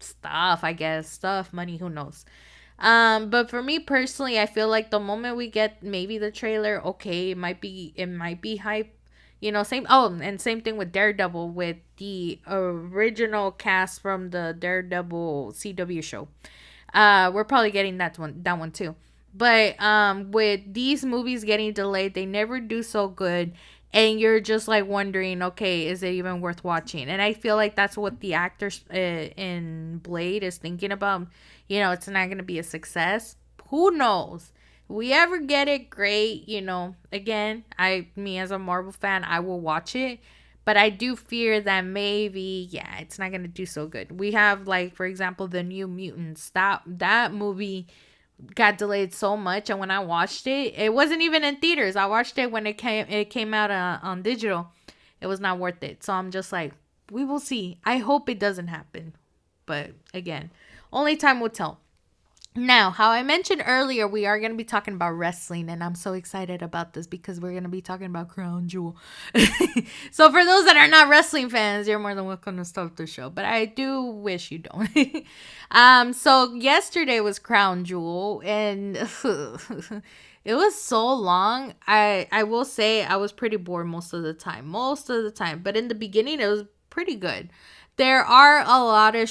stuff, I guess. Stuff, money, who knows. But for me personally, I feel like the moment we get maybe the trailer, okay, it might be hype. Same thing with Daredevil, with the original cast from the Daredevil CW show. We're probably getting that one too. But with these movies getting delayed, they never do so good, and you're just like wondering, okay, is it even worth watching? And I feel like that's what the actors in Blade is thinking about. It's not going to be a success. Who knows? We ever get it, great. Again, me as a Marvel fan, I will watch it. But I do fear that maybe, yeah, it's not going to do so good. We have, like, for example, the New Mutants. That movie got delayed so much, and when I watched it, it wasn't even in theaters. I watched it when it came out on digital. It was not worth it. So I'm just like, we will see. I hope it doesn't happen. But again, only time will tell. Now, how I mentioned earlier, we are going to be talking about wrestling, and I'm so excited about this because we're going to be talking about Crown Jewel. So for those that are not wrestling fans, you're more than welcome to stop the show, but I do wish you don't. So yesterday was Crown Jewel, and it was so long. I will say I was pretty bored most of the time, but in the beginning, it was pretty good. There are a lot of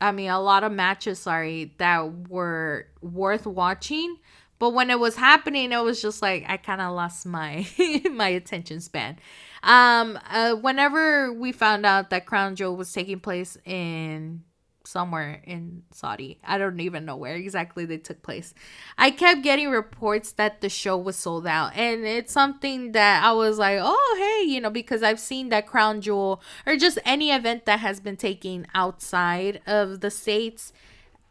a lot of matches, that were worth watching. But when it was happening, it was just like I kind of lost my my attention span. Whenever we found out that Crown Jewel was taking place in somewhere in Saudi, I don't even know where exactly they took place. I kept getting reports that the show was sold out, and it's something that I was like, oh hey, because I've seen that Crown Jewel or just any event that has been taken outside of the States,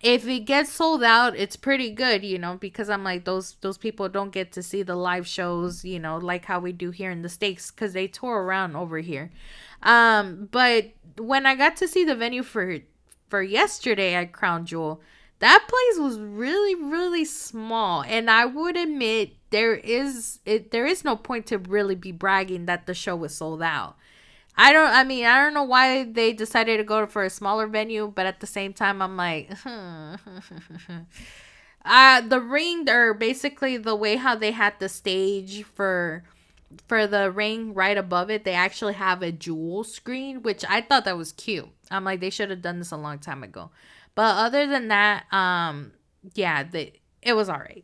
if it gets sold out, it's pretty good, because I'm like, those people don't get to see the live shows, like how we do here in the States, because they tour around over here. But when I got to see the venue for yesterday at Crown Jewel, that place was really, really small. And I would admit there is no point to really be bragging that the show was sold out. I don't know why they decided to go for a smaller venue, but at the same time, I'm like, the ring, or basically the way how they had the stage for the ring right above it, they actually have a jewel screen, which I thought that was cute. I'm like, they should have done this a long time ago. But other than that, yeah, it was all right.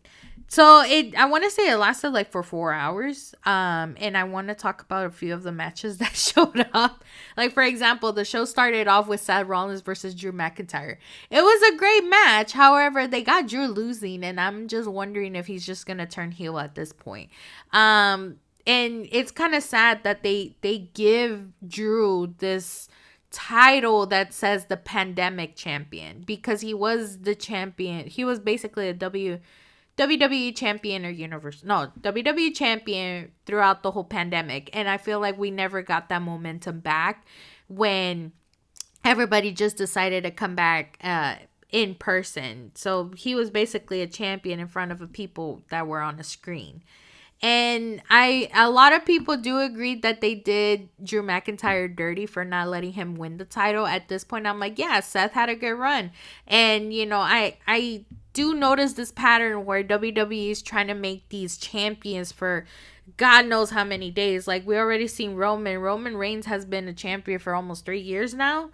So I want to say it lasted like for 4 hours. And I want to talk about a few of the matches that showed up. Like, for example, the show started off with Seth Rollins versus Drew McIntyre. It was a great match. However, they got Drew losing, and I'm just wondering if he's just going to turn heel at this point. And it's kind of sad that they give Drew this title that says the pandemic champion, because he was the champion. He was basically a WWE champion WWE champion throughout the whole pandemic. And I feel like we never got that momentum back when everybody just decided to come back in person. So he was basically a champion in front of the people that were on a screen. And a lot of people do agree that they did Drew McIntyre dirty for not letting him win the title. At this point, I'm like, yeah, Seth had a good run. And, I do notice this pattern where WWE is trying to make these champions for God knows how many days. Like, we already seen Roman Reigns has been a champion for almost 3 years now.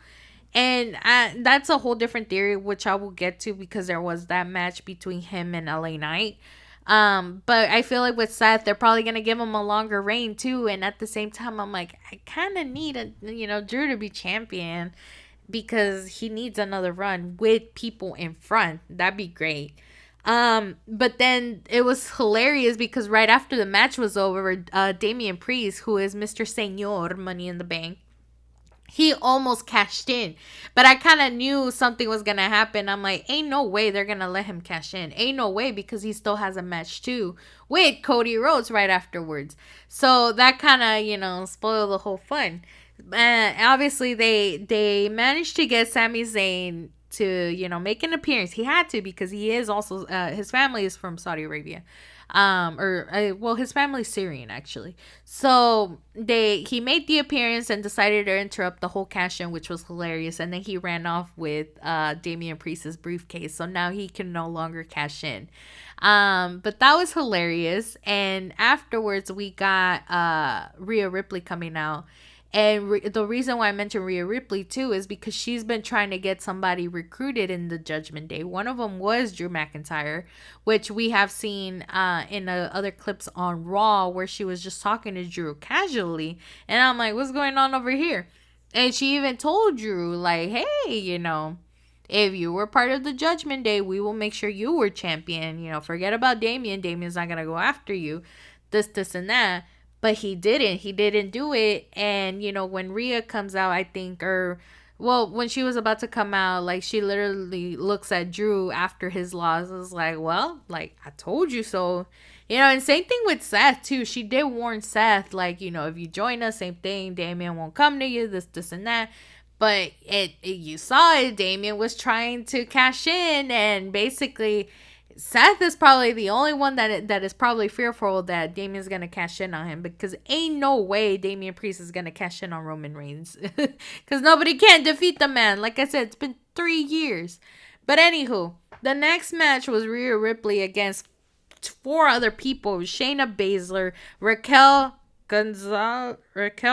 And that's a whole different theory, which I will get to, because there was that match between him and LA Knight. But I feel like with Seth, they're probably going to give him a longer reign too. And at the same time, I'm like, I kind of need Drew to be champion, because he needs another run with people in front. That'd be great. But then it was hilarious because right after the match was over, Damian Priest, who is Mr. Senor Money in the Bank, he almost cashed in. But I kind of knew something was going to happen. I'm like, ain't no way they're going to let him cash in. Ain't no way, because he still has a match too with Cody Rhodes right afterwards. So that kind of, spoiled the whole fun. Obviously, they managed to get Sami Zayn to, make an appearance. He had to, because he is also, his family is from Saudi Arabia. His family's Syrian, actually. So he made the appearance and decided to interrupt the whole cash in, which was hilarious. And then he ran off with Damian Priest's briefcase, so now he can no longer cash in. But that was hilarious. And afterwards, we got Rhea Ripley coming out. And the reason why I mentioned Rhea Ripley too is because she's been trying to get somebody recruited in the Judgment Day. One of them was Drew McIntyre, which we have seen in other clips on Raw, where she was just talking to Drew casually. And I'm like, what's going on over here? And she even told Drew, like, hey, if you were part of the Judgment Day, we will make sure you were champion. Forget about Damien. Damien's not going to go after you. This, and that. But he didn't. He didn't do it. And, when Rhea comes out, I think, when she was about to come out, like, she literally looks at Drew after his loss. It was like, well, like, I told you so. And same thing with Seth, too. She did warn Seth, like, if you join us, same thing. Damien won't come to you, this, and that. But you saw it. Damien was trying to cash in, and basically Seth is probably the only one that is probably fearful that Damien's going to cash in on him, because ain't no way Damian Priest is going to cash in on Roman Reigns, because nobody can defeat the man. Like I said, it's been 3 years. But anywho, the next match was Rhea Ripley against 4 other people: Shayna Baszler, Raquel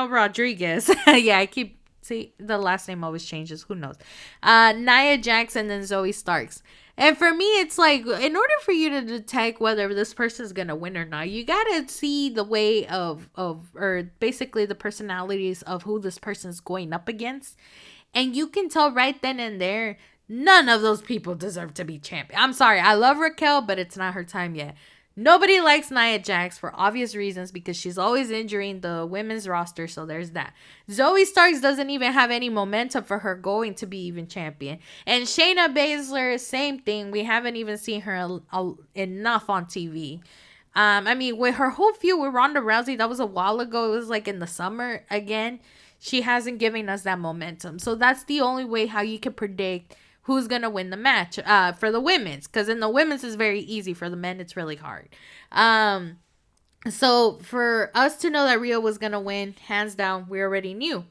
Rodriguez. Yeah, I keep... See, the last name always changes. Who knows? Nia Jax, and then Zoe Starks. And for me, it's like, in order for you to detect whether this person is going to win or not, you got to see the way or basically the personalities of who this person is going up against. And you can tell right then and there, none of those people deserve to be champion. I'm sorry. I love Raquel, but it's not her time yet. Nobody likes Nia Jax for obvious reasons, because she's always injuring the women's roster, so there's that. Zoe Starks doesn't even have any momentum for her going to be even champion. And Shayna Baszler, same thing. We haven't even seen her enough on TV. With her whole feud with Ronda Rousey, that was a while ago. It was like in the summer again. She hasn't given us that momentum. So that's the only way how you can predict who's going to win the match for the women's. Because in the women's is very easy. For the men, it's really hard. So for us to know that Rhea was going to win, hands down, we already knew.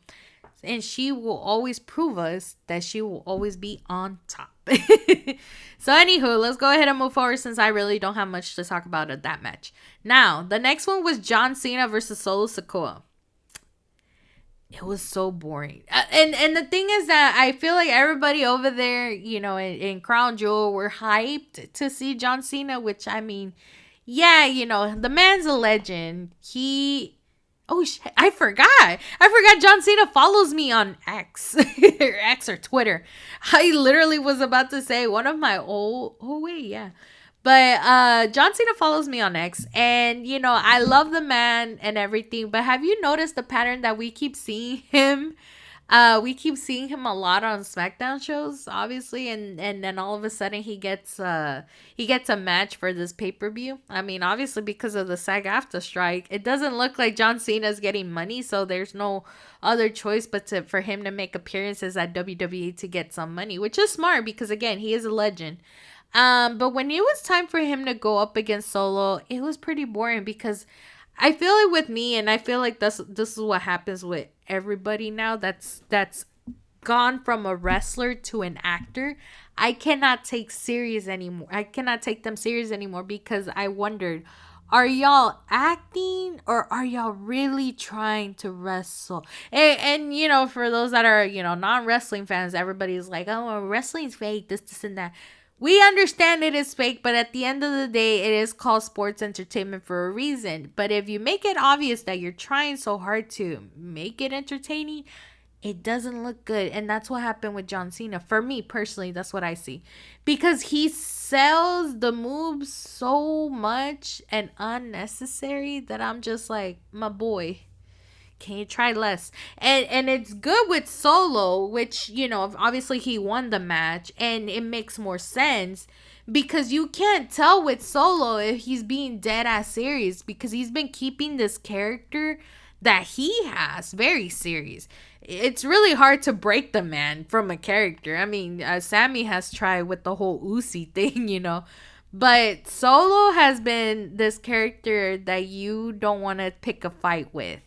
And she will always prove us that she will always be on top. So anywho, let's go ahead and move forward, since I really don't have much to talk about at that match. Now, the next one was John Cena versus Solo Sikoa. It was so boring. And the thing is that I feel like everybody over there, in Crown Jewel, were hyped to see John Cena, which, yeah, the man's a legend. I forgot John Cena follows me on X. Or X or Twitter. I literally was about to say one of my But John Cena follows me on X, and I love the man and everything. But have you noticed the pattern that we keep seeing him? We keep seeing him a lot on SmackDown shows, obviously, and then all of a sudden he gets a match for this pay-per-view. Obviously because of the SAG-AFTRA strike, it doesn't look like John Cena's getting money, so there's no other choice but for him to make appearances at WWE to get some money, which is smart because, again, he is a legend. But when it was time for him to go up against Solo, it was pretty boring, because I feel like with me, and I feel like this is what happens with everybody now that's gone from a wrestler to an actor. I cannot take serious anymore. I cannot take them serious anymore, because I wondered, are y'all acting or are y'all really trying to wrestle? And for those that are, non-wrestling fans, everybody's like, oh, wrestling's fake, this and that. We understand it is fake, but at the end of the day, it is called sports entertainment for a reason. But if you make it obvious that you're trying so hard to make it entertaining, It doesn't look good. And that's what happened with John Cena. For me personally, that's what I see. Because he sells the moves so much and unnecessary that I'm just like, my boy, can you try less? And it's good with Solo, which, obviously he won the match and it makes more sense because you can't tell with Solo if he's being dead ass serious because he's been keeping this character that he has very serious. It's really hard to break the man from a character. I mean, Sammy has tried with the whole Uzi thing, but Solo has been this character that you don't want to pick a fight with.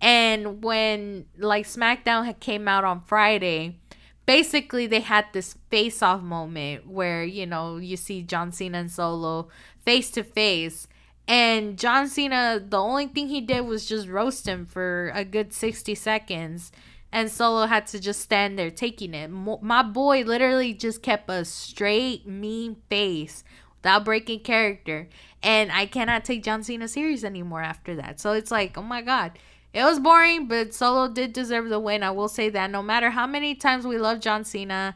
And when like SmackDown had came out on Friday, basically they had this face off moment where, you see John Cena and Solo face to face. And John Cena, the only thing he did was just roast him for a good 60 seconds. And Solo had to just stand there taking it. My boy literally just kept a straight, mean face without breaking character. And I cannot take John Cena serious anymore after that. So it's like, oh my God. It was boring, but Solo did deserve the win. I will say that no matter how many times we love John Cena,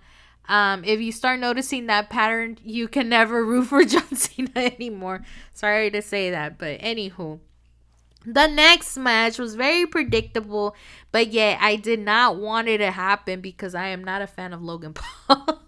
if you start noticing that pattern, you can never root for John Cena anymore. Sorry to say that, but anywho. The next match was very predictable, but yet I did not want it to happen because I am not a fan of Logan Paul.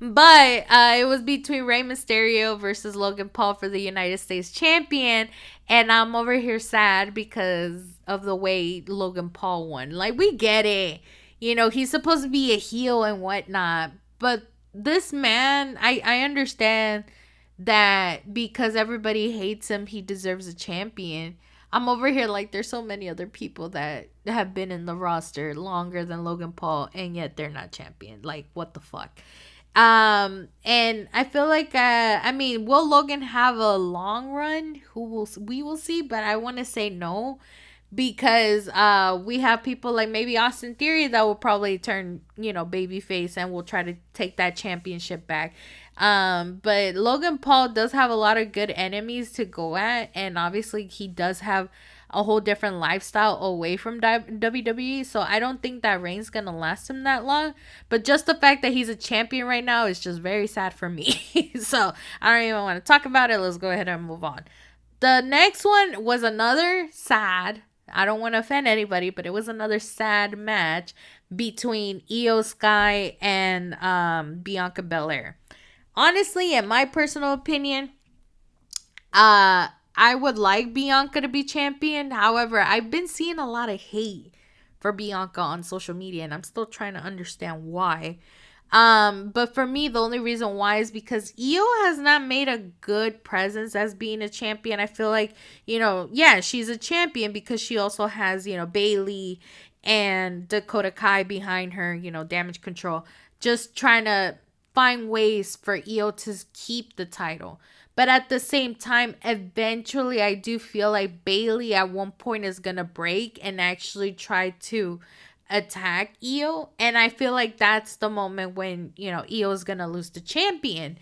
But it was between Rey Mysterio versus Logan Paul for the United States Champion. And I'm over here sad because of the way Logan Paul won. Like, we get it. He's supposed to be a heel and whatnot. But this man, I understand that because everybody hates him, he deserves a champion. I'm over here like there's so many other people that have been in the roster longer than Logan Paul and yet they're not champion. Like, what the fuck? And I feel like will Logan have a long run? We will see, but I want to say no because we have people like maybe Austin Theory that will probably turn, babyface and will try to take that championship back. But Logan Paul does have a lot of good enemies to go at, and obviously he does have a whole different lifestyle away from WWE. So I don't think that reign's gonna last him that long. But just the fact that he's a champion right now is just very sad for me. So I don't even want to talk about it. Let's go ahead and move on. The next one was another sad. I don't want to offend anybody, but it was another sad match between Io Sky and Bianca Belair. Honestly, in my personal opinion, I would like Bianca to be champion. However, I've been seeing a lot of hate for Bianca on social media, and I'm still trying to understand why. But for me, the only reason why is because Io has not made a good presence as being a champion. I feel like, she's a champion because she also has, Bailey and Dakota Kai behind her, Damage Control, just trying to find ways for Io to keep the title. But at the same time, eventually I do feel like Bailey at one point is going to break and actually try to attack Io. And I feel like that's the moment when, Io is going to lose the champion.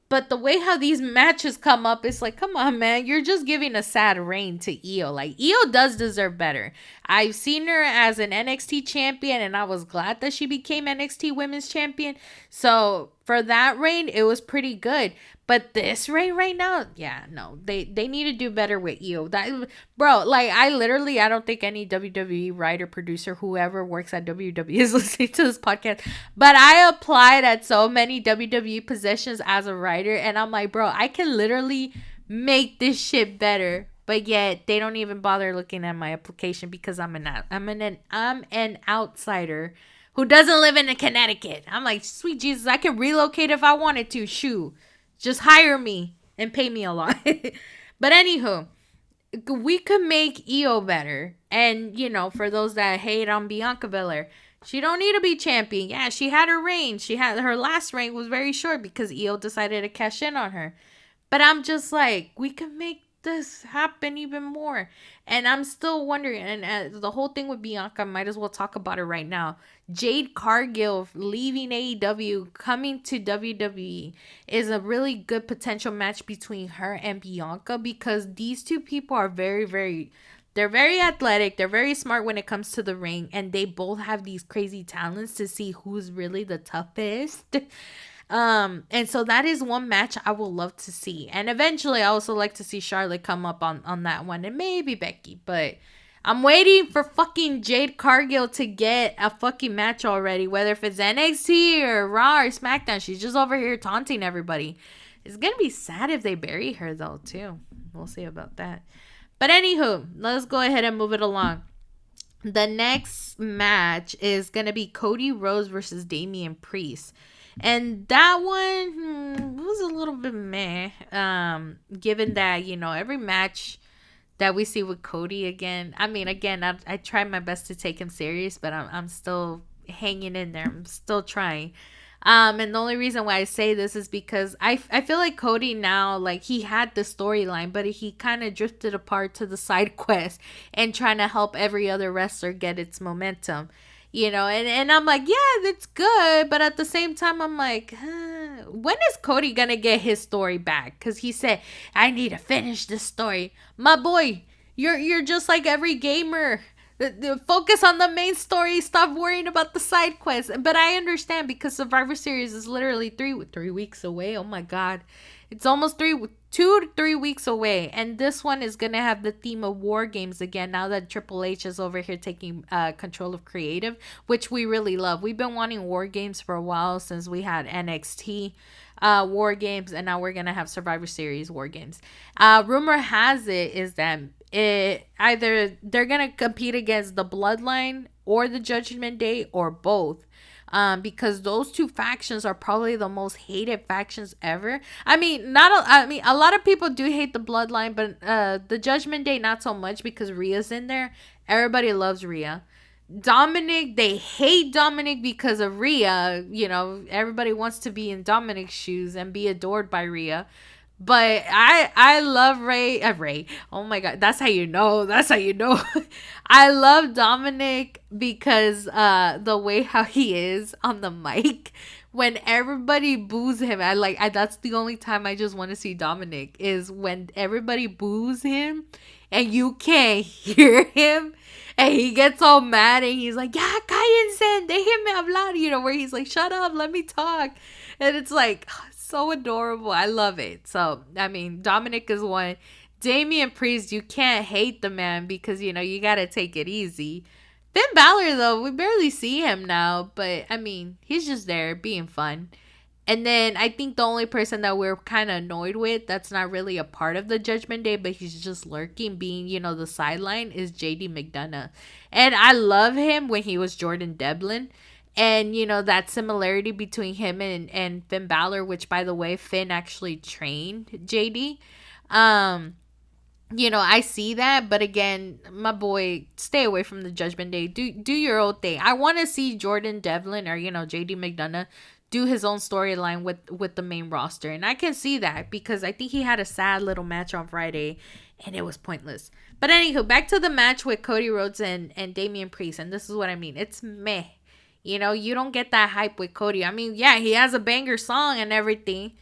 But the way how these matches come up, it's like, come on, man. You're just giving a sad reign to Io. Like, Io does deserve better. I've seen her as an NXT champion, and I was glad that she became NXT Women's Champion. So, for that reign, it was pretty good. But this reign right now, yeah, no. They need to do better with Io. Bro, like, I don't think any WWE writer, producer, whoever works at WWE is listening to this podcast. But I applied at so many WWE positions as a writer, and I'm like, bro, I can literally make this shit better. But yet they don't even bother looking at my application because I'm an outsider who doesn't live in Connecticut. I'm like, sweet Jesus, I can relocate if I wanted to. Shoo. Just hire me and pay me a lot. But anywho, we could make Io better. And, for those that hate on Bianca Belair, she don't need to be champion. Yeah, she had her reign. Her last reign was very short because Io decided to cash in on her. But I'm just like, we can make this happen even more. And I'm still wondering, and the whole thing with Bianca, might as well talk about it right now. Jade Cargill leaving AEW, coming to WWE is a really good potential match between her and Bianca because these two people are very, very They're very athletic. They're very smart when it comes to the ring, and they both have these crazy talents to see who's really the toughest. And so that is one match I will love to see. And eventually I also like to see Charlotte come up on that one, and maybe Becky, but I'm waiting for fucking Jade Cargill to get a fucking match already, whether if it's NXT or Raw or SmackDown. She's just over here taunting everybody. It's gonna be sad if they bury her though too. We'll see about that. But anywho, let's go ahead and move it along. The next match is gonna be Cody Rhodes versus Damian Priest. And that one was a little bit meh. Given that, every match that we see with Cody again. I mean, again, I try my best to take him serious, but I'm still hanging in there. I'm still trying. And the only reason why I say this is because I feel like Cody now, like, he had the storyline, but he kind of drifted apart to the side quest and trying to help every other wrestler get its momentum. And I'm like, yeah, that's good. But at the same time, I'm like, when is Cody going to get his story back? Because he said, I need to finish this story. My boy, you're just like every gamer. Focus on the main story. Stop worrying about the side quests. But I understand because Survivor Series is literally 3 weeks away. Oh my God. It's almost 2 to 3 weeks away. And this one is going to have the theme of war games again. Now that Triple H is over here taking control of creative, which we really love. We've been wanting war games for a while since we had NXT war games. And now we're going to have Survivor Series war games. Rumor has it is that either they're going to compete against the Bloodline or the Judgment Day or both. Because those two factions are probably the most hated factions ever. I mean, a lot of people do hate the Bloodline, but the Judgment Day not so much because Rhea's in there. Everybody loves Rhea. Dominic, they hate Dominic because of Rhea. Everybody wants to be in Dominic's shoes and be adored by Rhea. But I love Ray. Oh my God, that's how you know. I love Dominic because the way how he is on the mic. When everybody boos him, that's the only time I just want to see Dominic is when everybody boos him and you can't hear him. And he gets all mad and he's like, yeah, cállense, déjenme hablar, where he's like, shut up, let me talk. And it's like, so adorable. I love it. So, I mean, Dominic is one. Damian Priest, you can't hate the man because, you got to take it easy. Finn Balor, though, we barely see him now. But, I mean, he's just there being fun. And then I think the only person that we're kind of annoyed with that's not really a part of the Judgment Day, but he's just lurking, being, the sideline, is JD McDonough. And I love him when he was Jordan Devlin. And, that similarity between him and Finn Balor, which, by the way, Finn actually trained JD. I see that. But again, my boy, stay away from the Judgment Day. Do your own thing. I want to see Jordan Devlin or, JD McDonough do his own storyline with the main roster. And I can see that because I think he had a sad little match on Friday and it was pointless. But anywho, back to the match with Cody Rhodes and Damian Priest. And this is what I mean. It's meh. You don't get that hype with Cody. I mean, yeah, he has a banger song and everything.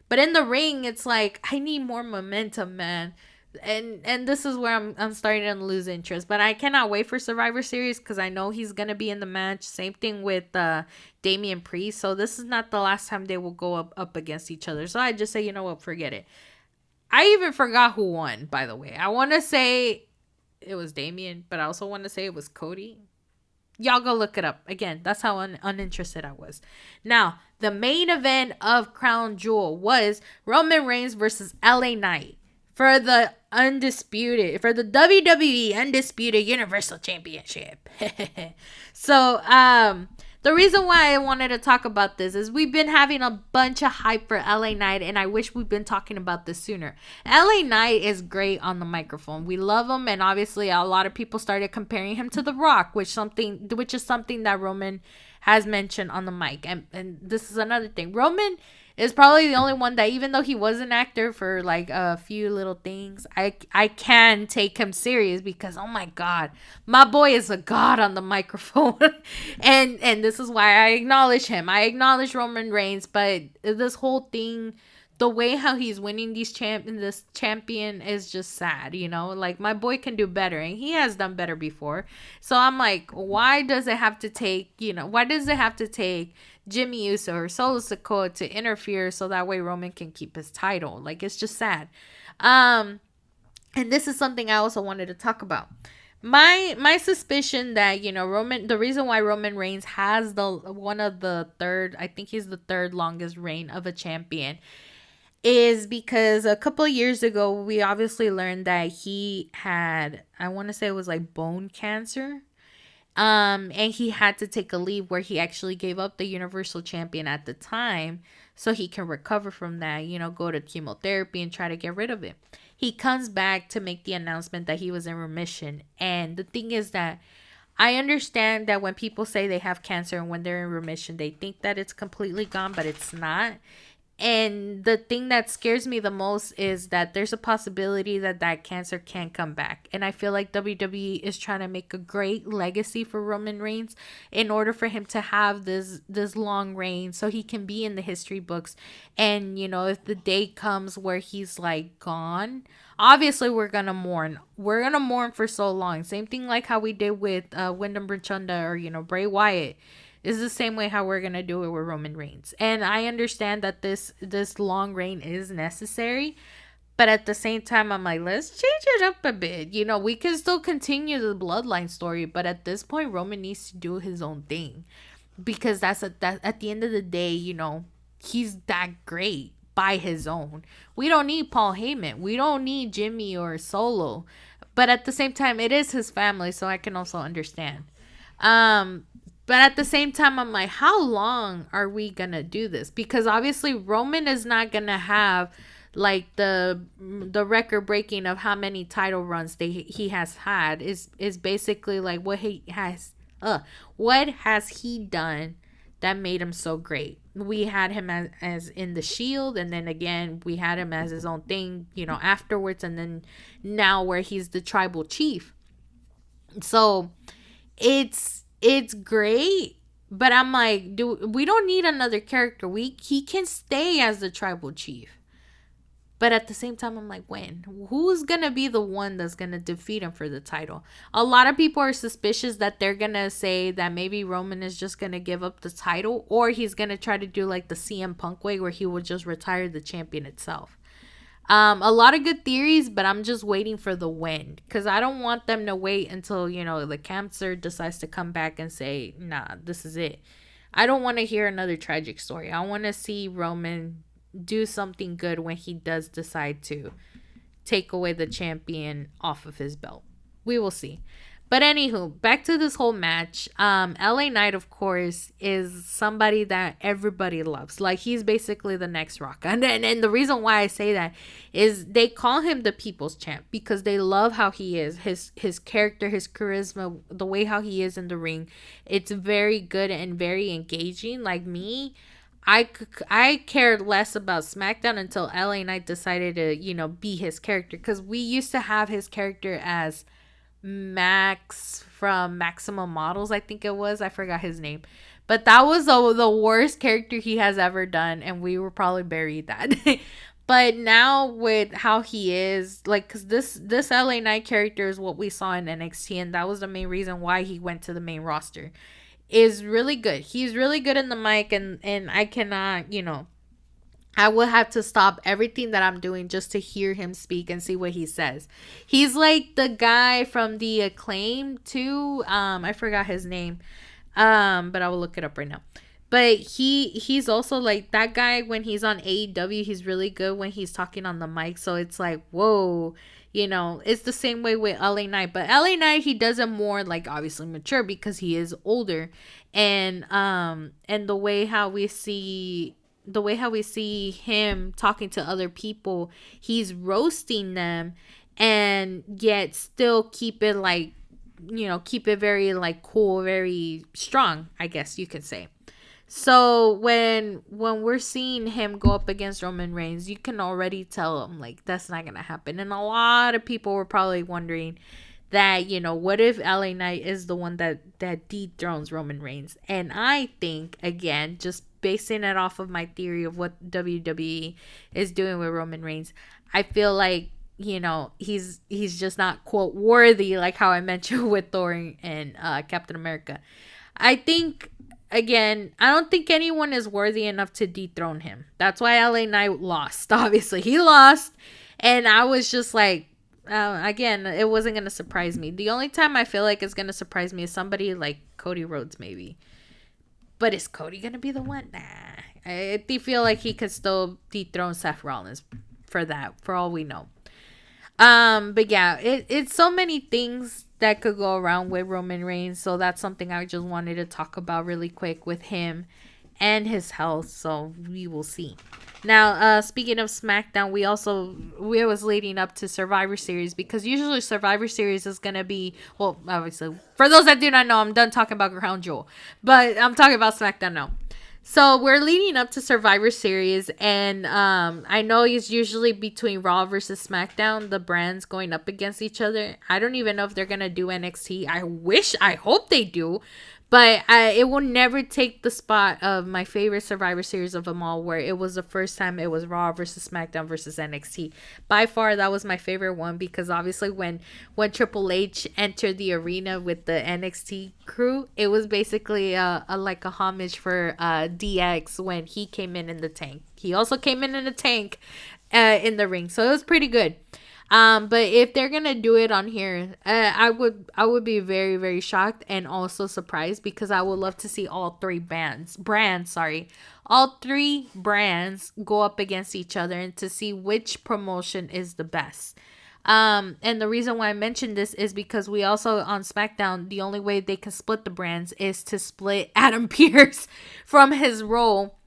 But in the ring, it's like, I need more momentum, man. And this is where I'm starting to lose interest. But I cannot wait for Survivor Series because I know he's going to be in the match. Same thing with Damian Priest. So this is not the last time they will go up against each other. So I just say, forget it. I even forgot who won, by the way. I want to say it was Damian, but I also want to say it was Cody. Y'all go look it up. Again, that's how uninterested I was. Now, the main event of Crown Jewel was Roman Reigns versus LA Knight for the WWE Undisputed Universal Championship. So, the reason why I wanted to talk about this is we've been having a bunch of hype for LA Knight, and I wish we'd been talking about this sooner. LA Knight is great on the microphone. We love him, and obviously a lot of people started comparing him to The Rock, which is something that Roman has mentioned on the mic. And this is another thing. Roman is probably the only one that, even though he was an actor for like a few little things, I can take him serious because, oh my God, my boy is a god on the microphone. and this is why I acknowledge him. I acknowledge Roman Reigns, but this whole thing the way how he's winning this champion is just sad, you know? Like, my boy can do better, and he has done better before. So I'm like, why does it have to take, why does it have to take Jimmy Uso or Solo Sikoa to interfere so that way Roman can keep his title? Like, it's just sad. And this is something I also wanted to talk about. My suspicion that, Roman, the reason why Roman Reigns has the one of the third, I think he's the third longest reign of a champion, is because a couple of years ago we obviously learned that he had, I want to say it was like bone cancer. And he had to take a leave where he actually gave up the Universal Champion at the time so he can recover from that, go to chemotherapy and try to get rid of it. He comes back to make the announcement that he was in remission. And the thing is that I understand that when people say they have cancer and when they're in remission, they think that it's completely gone, but it's not. And the thing that scares me the most is that there's a possibility that cancer can come back. And I feel like WWE is trying to make a great legacy for Roman Reigns in order for him to have this long reign so he can be in the history books. And, if the day comes where he's like gone, obviously we're going to mourn. We're going to mourn for so long. Same thing like how we did with Wyndham Rotunda or, Bray Wyatt. Is the same way how we're gonna do it with Roman Reigns. And I understand that this long reign is necessary, but at the same time I'm like, let's change it up a bit. We can still continue the bloodline story, but at this point Roman needs to do his own thing, because that at the end of the day, he's that great by his own. We don't need Paul Heyman, we don't need Jimmy or Solo, but at the same time it is his family, so I can also understand. But at the same time, I'm like, how long are we going to do this? Because obviously Roman is not going to have like the record breaking of how many title runs he has had is basically like what has he done that made him so great? We had him as in the Shield, and then again we had him as his own thing, afterwards, and then now where he's the tribal chief. So it's great, but I'm like, we don't need another character. He can stay as the tribal chief. But at the same time, I'm like, who's going to be the one that's going to defeat him for the title? A lot of people are suspicious that they're going to say that maybe Roman is just going to give up the title, or he's going to try to do like the CM Punk way where he will just retire the champion itself. A lot of good theories, but I'm just waiting for the when, because I don't want them to wait until, the cancer decides to come back and say, nah, this is it. I don't want to hear another tragic story. I want to see Roman do something good when he does decide to take away the champion off of his belt. We will see. But anywho, back to this whole match. LA Knight, of course, is somebody that everybody loves. Like, he's basically the next Rock. And the reason why I say that is they call him the people's champ because they love how he is. His character, his charisma, the way how he is in the ring. It's very good and very engaging. Like me, I cared less about SmackDown until LA Knight decided to, be his character. Because we used to have his character as Max from Maximum Models, I think it was. I forgot his name. But that was the worst character he has ever done, and we were probably buried that. But now with how he is, like, because this LA Knight character is what we saw in NXT, and that was the main reason why he went to the main roster, is really good. He's really good in the mic, and I cannot, I will have to stop everything that I'm doing just to hear him speak and see what he says. He's like the guy from the Acclaim too. I forgot his name. But I will look it up right now. But he's also like that guy when he's on AEW. He's really good when he's talking on the mic. So it's like, whoa, it's the same way with LA Knight. But LA Knight, he does it more like obviously mature because he is older. And the way how we see him talking to other people, he's roasting them and yet still keep it like, keep it very like cool, very strong, I guess you could say. So when we're seeing him go up against Roman Reigns, you can already tell him like that's not gonna happen. And a lot of people were probably wondering, that, what if LA Knight is the one that dethrones Roman Reigns? And I think, again, just basing it off of my theory of what WWE is doing with Roman Reigns, I feel like, he's just not, quote, worthy, like how I mentioned with Thor and Captain America. I think, again, I don't think anyone is worthy enough to dethrone him. That's why LA Knight lost. Obviously, he lost. And I was just like, again, it wasn't going to surprise me. The only time I feel like it's going to surprise me is somebody like Cody Rhodes, maybe. But is Cody going to be the one? Nah. I feel like he could still dethrone Seth Rollins for that, for all we know. But yeah, it's so many things that could go around with Roman Reigns. So that's something I just wanted to talk about really quick with him and his health. So we will see. Now, speaking of SmackDown, we was leading up to Survivor Series, because usually Survivor Series is going to be, well, obviously, for those that do not know, I'm done talking about Crown Jewel, but I'm talking about SmackDown now. So we're leading up to Survivor Series, and I know it's usually between Raw versus SmackDown, the brands going up against each other. I don't even know if they're going to do NXT. I hope they do. But it will never take the spot of my favorite Survivor Series of them all, where it was the first time it was Raw versus SmackDown versus NXT. By far, that was my favorite one, because obviously when Triple H entered the arena with the NXT crew, it was basically like a homage for DX when he came in the tank. He also came in the tank in the ring, so it was pretty good. But if they're gonna do it on here, I would be very, very shocked and also surprised, because I would love to see all three all three brands go up against each other, and to see which promotion is the best. And the reason why I mentioned this is because we also, on SmackDown, the only way they can split the brands is to split Adam Pearce from his role.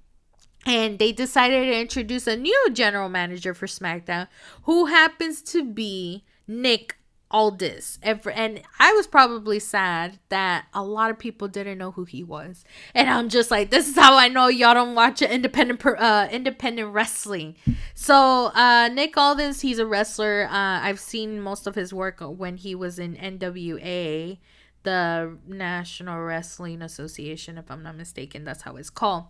And they decided to introduce a new general manager for SmackDown, who happens to be Nick Aldis. And I was probably sad that a lot of people didn't know who he was. And I'm just like, this is how I know y'all don't watch independent wrestling. So Nick Aldis, he's a wrestler. I've seen most of his work when he was in NWA, the National Wrestling Association, if I'm not mistaken, that's how it's called.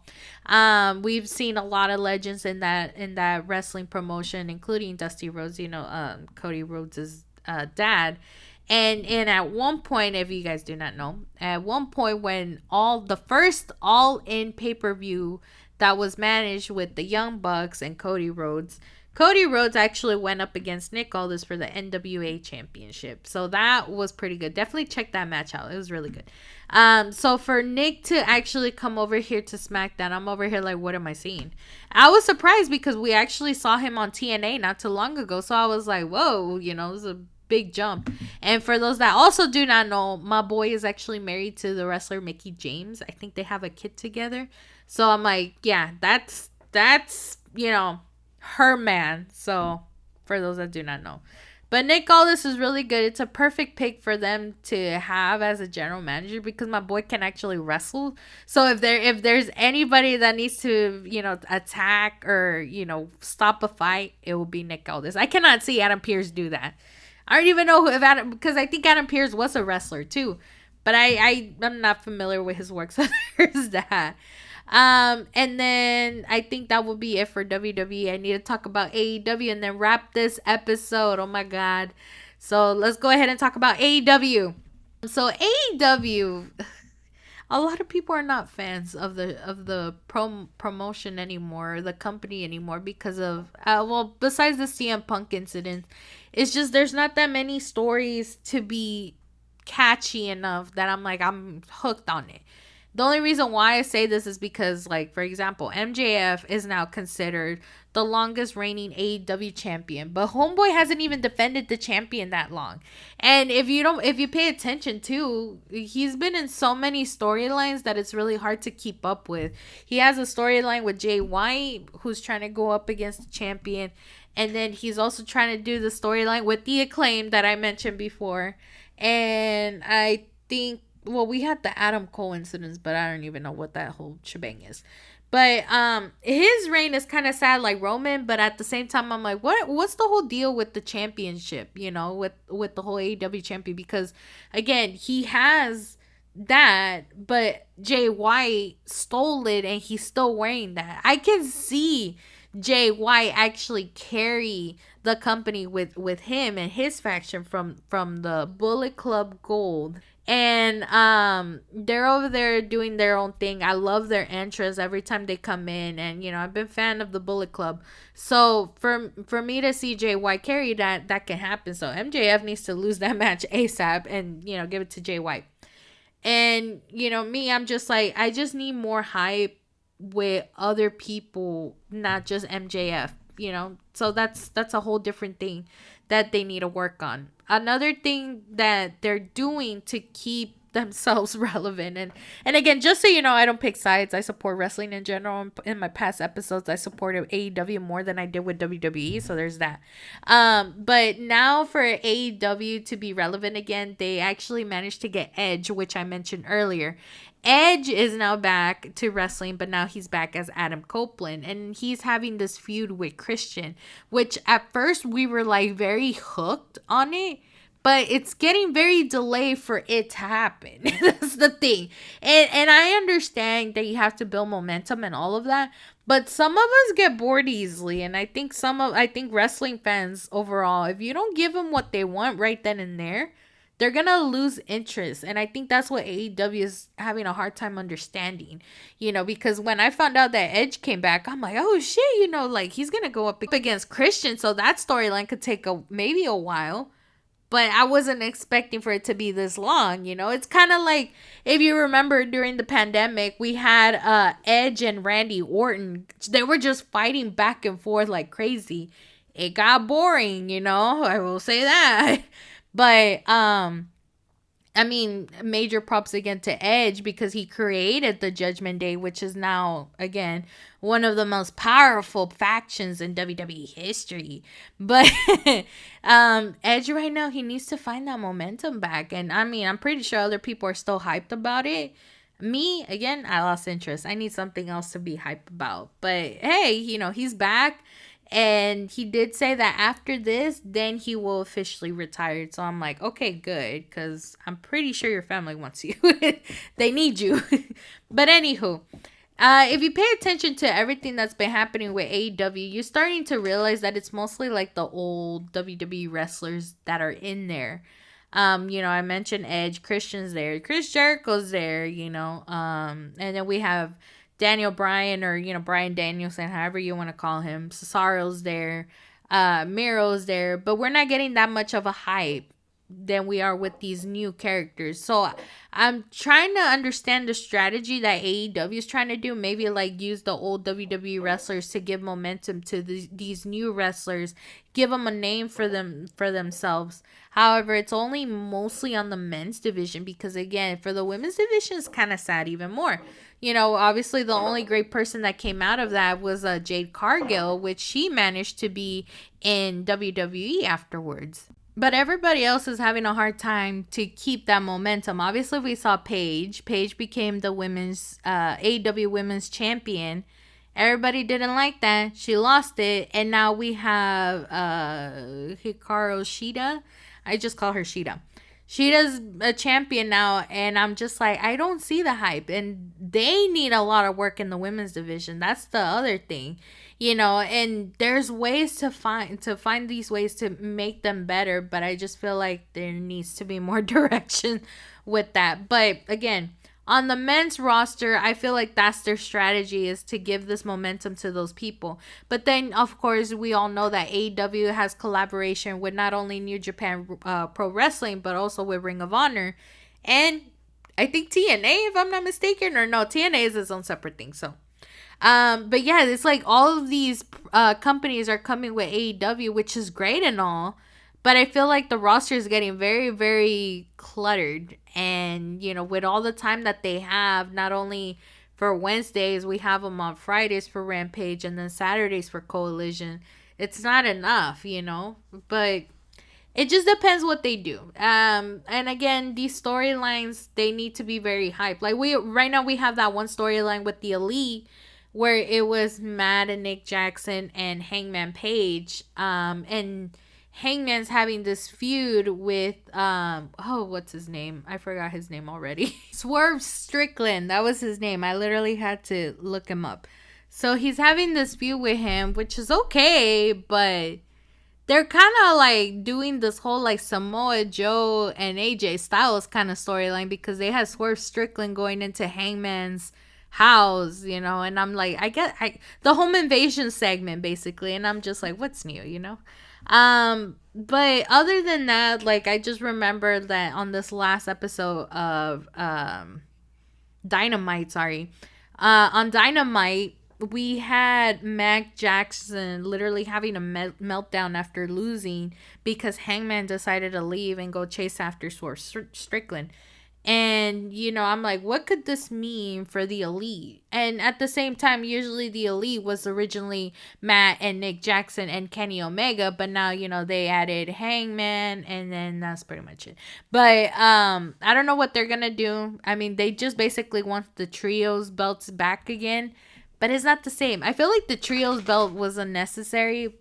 We've seen a lot of legends in that wrestling promotion, including Dusty Rhodes, Cody Rhodes' dad. And at one point, if you guys do not know, at one point when the first All In pay-per-view that was managed with the Young Bucks and Cody Rhodes actually went up against Nick Aldis for the NWA Championship. So that was pretty good. Definitely check that match out. It was really good. So for Nick to actually come over here to SmackDown, I'm over here like, what am I seeing? I was surprised, because we actually saw him on TNA not too long ago. So I was like, whoa, it was a big jump. And for those that also do not know, my boy is actually married to the wrestler Mickie James. I think they have a kid together. So I'm like, yeah, that's her man. So for those that do not know, but Nick Aldis is really good. It's a perfect pick for them to have as a general manager, because my boy can actually wrestle. So if there's anybody that needs to attack or stop a fight, it will be Nick Aldis. I cannot see Adam Pearce do that. I don't even know if Adam, because I think Adam Pearce was a wrestler too, but I'm not familiar with his work, so there's that. And then I think that will be it for WWE. I need to talk about AEW and then wrap this episode. Oh my god. So let's go ahead and talk about AEW. So AEW, a lot of people are not fans of the promotion anymore, the company anymore, because of besides the CM Punk incident, it's just there's not that many stories to be catchy enough that I'm hooked on it. The only reason why I say this is because, like, for example, MJF is now considered the longest reigning AEW champion, but Homeboy hasn't even defended the champion that long. And if you pay attention too, he's been in so many storylines that it's really hard to keep up with. He has a storyline with Jay White, who's trying to go up against the champion, and then he's also trying to do the storyline with the Acclaim that I mentioned before. And I think, well, we had the Adam Cole incidents, but I don't even know what that whole shebang is. But his reign is kind of sad like Roman, but at the same time I'm like, what's the whole deal with the championship, with the whole AEW champion? Because again, he has that, but Jay White stole it and he's still wearing that. I can see Jay White actually carry the company with him and his faction from the Bullet Club Gold. And they're over there doing their own thing. I love their entrance every time they come in, and I've been a fan of the Bullet Club. So for me to see Jay White carry that can happen. So MJF needs to lose that match ASAP and give it to Jay White. And me, I'm just like, I just need more hype with other people, not just MJF. So that's a whole different thing that they need to work on. Another thing that they're doing to keep themselves relevant, and again, just so you know, I don't pick sides. I support wrestling in general. In my past episodes, I supported AEW more than I did with WWE, so there's that. But now for AEW to be relevant again, they actually managed to get Edge, which I mentioned earlier. Edge is now back to wrestling, but now he's back as Adam Copeland, and he's having this feud with Christian, which at first we were like very hooked on it, but it's getting very delayed for it to happen. That's the thing. And I understand that you have to build momentum and all of that, but some of us get bored easily, and I think wrestling fans overall, if you don't give them what they want right then and there, they're gonna lose interest. And I think that's what AEW is having a hard time understanding, because when I found out that Edge came back, I'm like, oh shit, like he's gonna go up against Christian, so that storyline could take maybe a while. But I wasn't expecting for it to be this long. It's kind of like, if you remember during the pandemic, we had Edge and Randy Orton. They were just fighting back and forth like crazy. It got boring, I will say that. But I mean, major props again to Edge, because he created the Judgment Day, which is now, again, one of the most powerful factions in WWE history. But Edge right now, he needs to find that momentum back. And I mean, I'm pretty sure other people are still hyped about it. Me, again, I lost interest. I need something else to be hyped about. But hey, he's back. And he did say that after this, then he will officially retire. So I'm like, okay, good. Because I'm pretty sure your family wants you. They need you. But anywho, if you pay attention to everything that's been happening with AEW, you're starting to realize that it's mostly like the old WWE wrestlers that are in there. I mentioned Edge, Christian's there, Chris Jericho's there, and then we have Daniel Bryan, or Bryan Danielson, however you want to call him. Cesaro's there, Miro's there, but we're not getting that much of a hype than we are with these new characters. So I'm trying to understand the strategy that AEW is trying to do. Maybe like use the old WWE wrestlers to give momentum to these new wrestlers, give them a name for themselves. However, it's only mostly on the men's division, because again, for the women's division, it's kind of sad even more. Obviously the only great person that came out of that was Jade Cargill, which she managed to be in WWE afterwards. But everybody else is having a hard time to keep that momentum. Obviously, we saw Paige. Paige became the women's AEW women's champion. Everybody didn't like that. She lost it. And now we have Hikaru Shida. I just call her Shida. Sheeta's a champion now, and I'm just like, I don't see the hype. And they need a lot of work in the women's division. That's the other thing. And there's ways to find these ways to make them better, but I just feel like there needs to be more direction with that. But again, on the men's roster, I feel like that's their strategy, is to give this momentum to those people. But then, of course, we all know that AEW has collaboration with not only New Japan Pro Wrestling, but also with Ring of Honor. And I think TNA, if I'm not mistaken, or no, TNA is its own separate thing. So, but yeah, it's like all of these companies are coming with AEW, which is great and all. But I feel like the roster is getting very, very cluttered. And, with all the time that they have, not only for Wednesdays, we have them on Fridays for Rampage and then Saturdays for Collision. It's not enough, But it just depends what they do. And again, these storylines, they need to be very hyped. Like right now we have that one storyline with the Elite, where it was Matt and Nick Jackson and Hangman Page. And Hangman's having this feud with what's his name? I forgot his name already. Swerve Strickland. That was his name. I literally had to look him up. So he's having this feud with him, which is okay, but they're kind of like doing this whole like Samoa Joe and AJ Styles kind of storyline, because they had Swerve Strickland going into Hangman's house, and I'm like, the home invasion segment basically, and I'm just like, what's new? But other than that, like, I just remember that on this last episode of Dynamite, on Dynamite, we had Mac Jackson literally having a meltdown after losing because Hangman decided to leave and go chase after Swerve Strickland. And, I'm like, what could this mean for the Elite? And at the same time, usually the Elite was originally Matt and Nick Jackson and Kenny Omega, but now, they added Hangman, and then that's pretty much it. But I don't know what they're going to do. I mean, they just basically want the trios belts back again, but it's not the same. I feel like the trios belt was unnecessary.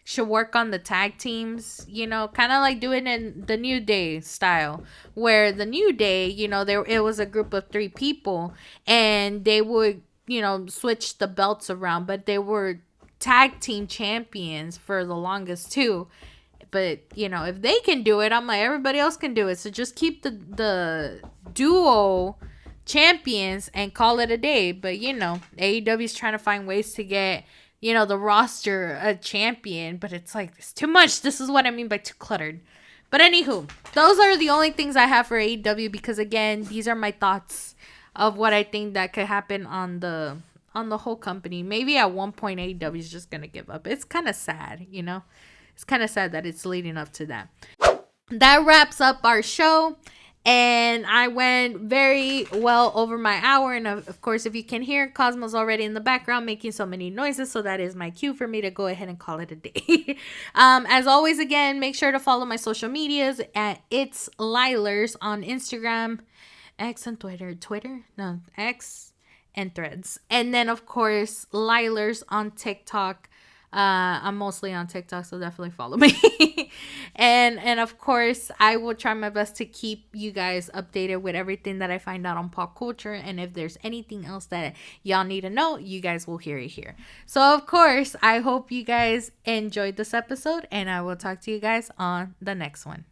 Should work on the tag teams, kind of like doing in the New Day style, where the New Day, it was a group of 3 people, and they would, switch the belts around, but they were tag team champions for the longest too. But, if they can do it, I'm like, everybody else can do it. So just keep the duo champions and call it a day. But, AEW's trying to find ways to get, the roster a champion, but it's like, it's too much. This is what I mean by too cluttered. But anywho, those are the only things I have for AEW, because again, these are my thoughts of what I think that could happen on the whole company. Maybe at one point AEW is just gonna give up. It's kind of sad, It's kind of sad that it's leading up to that. That wraps up our show. And I went very well over my hour. And of course, if you can hear, Cosmo's already in the background making so many noises. So that is my cue for me to go ahead and call it a day. As always, again, make sure to follow my social medias at It's Lielers on Instagram, X and Twitter. No, X and Threads. And then, of course, Lielers on TikTok. I'm mostly on TikTok, so definitely follow me. and of course, I will try my best to keep you guys updated with everything that I find out on pop culture. And if there's anything else that y'all need to know, you guys will hear it here. So of course, I hope you guys enjoyed this episode, and I will talk to you guys on the next one.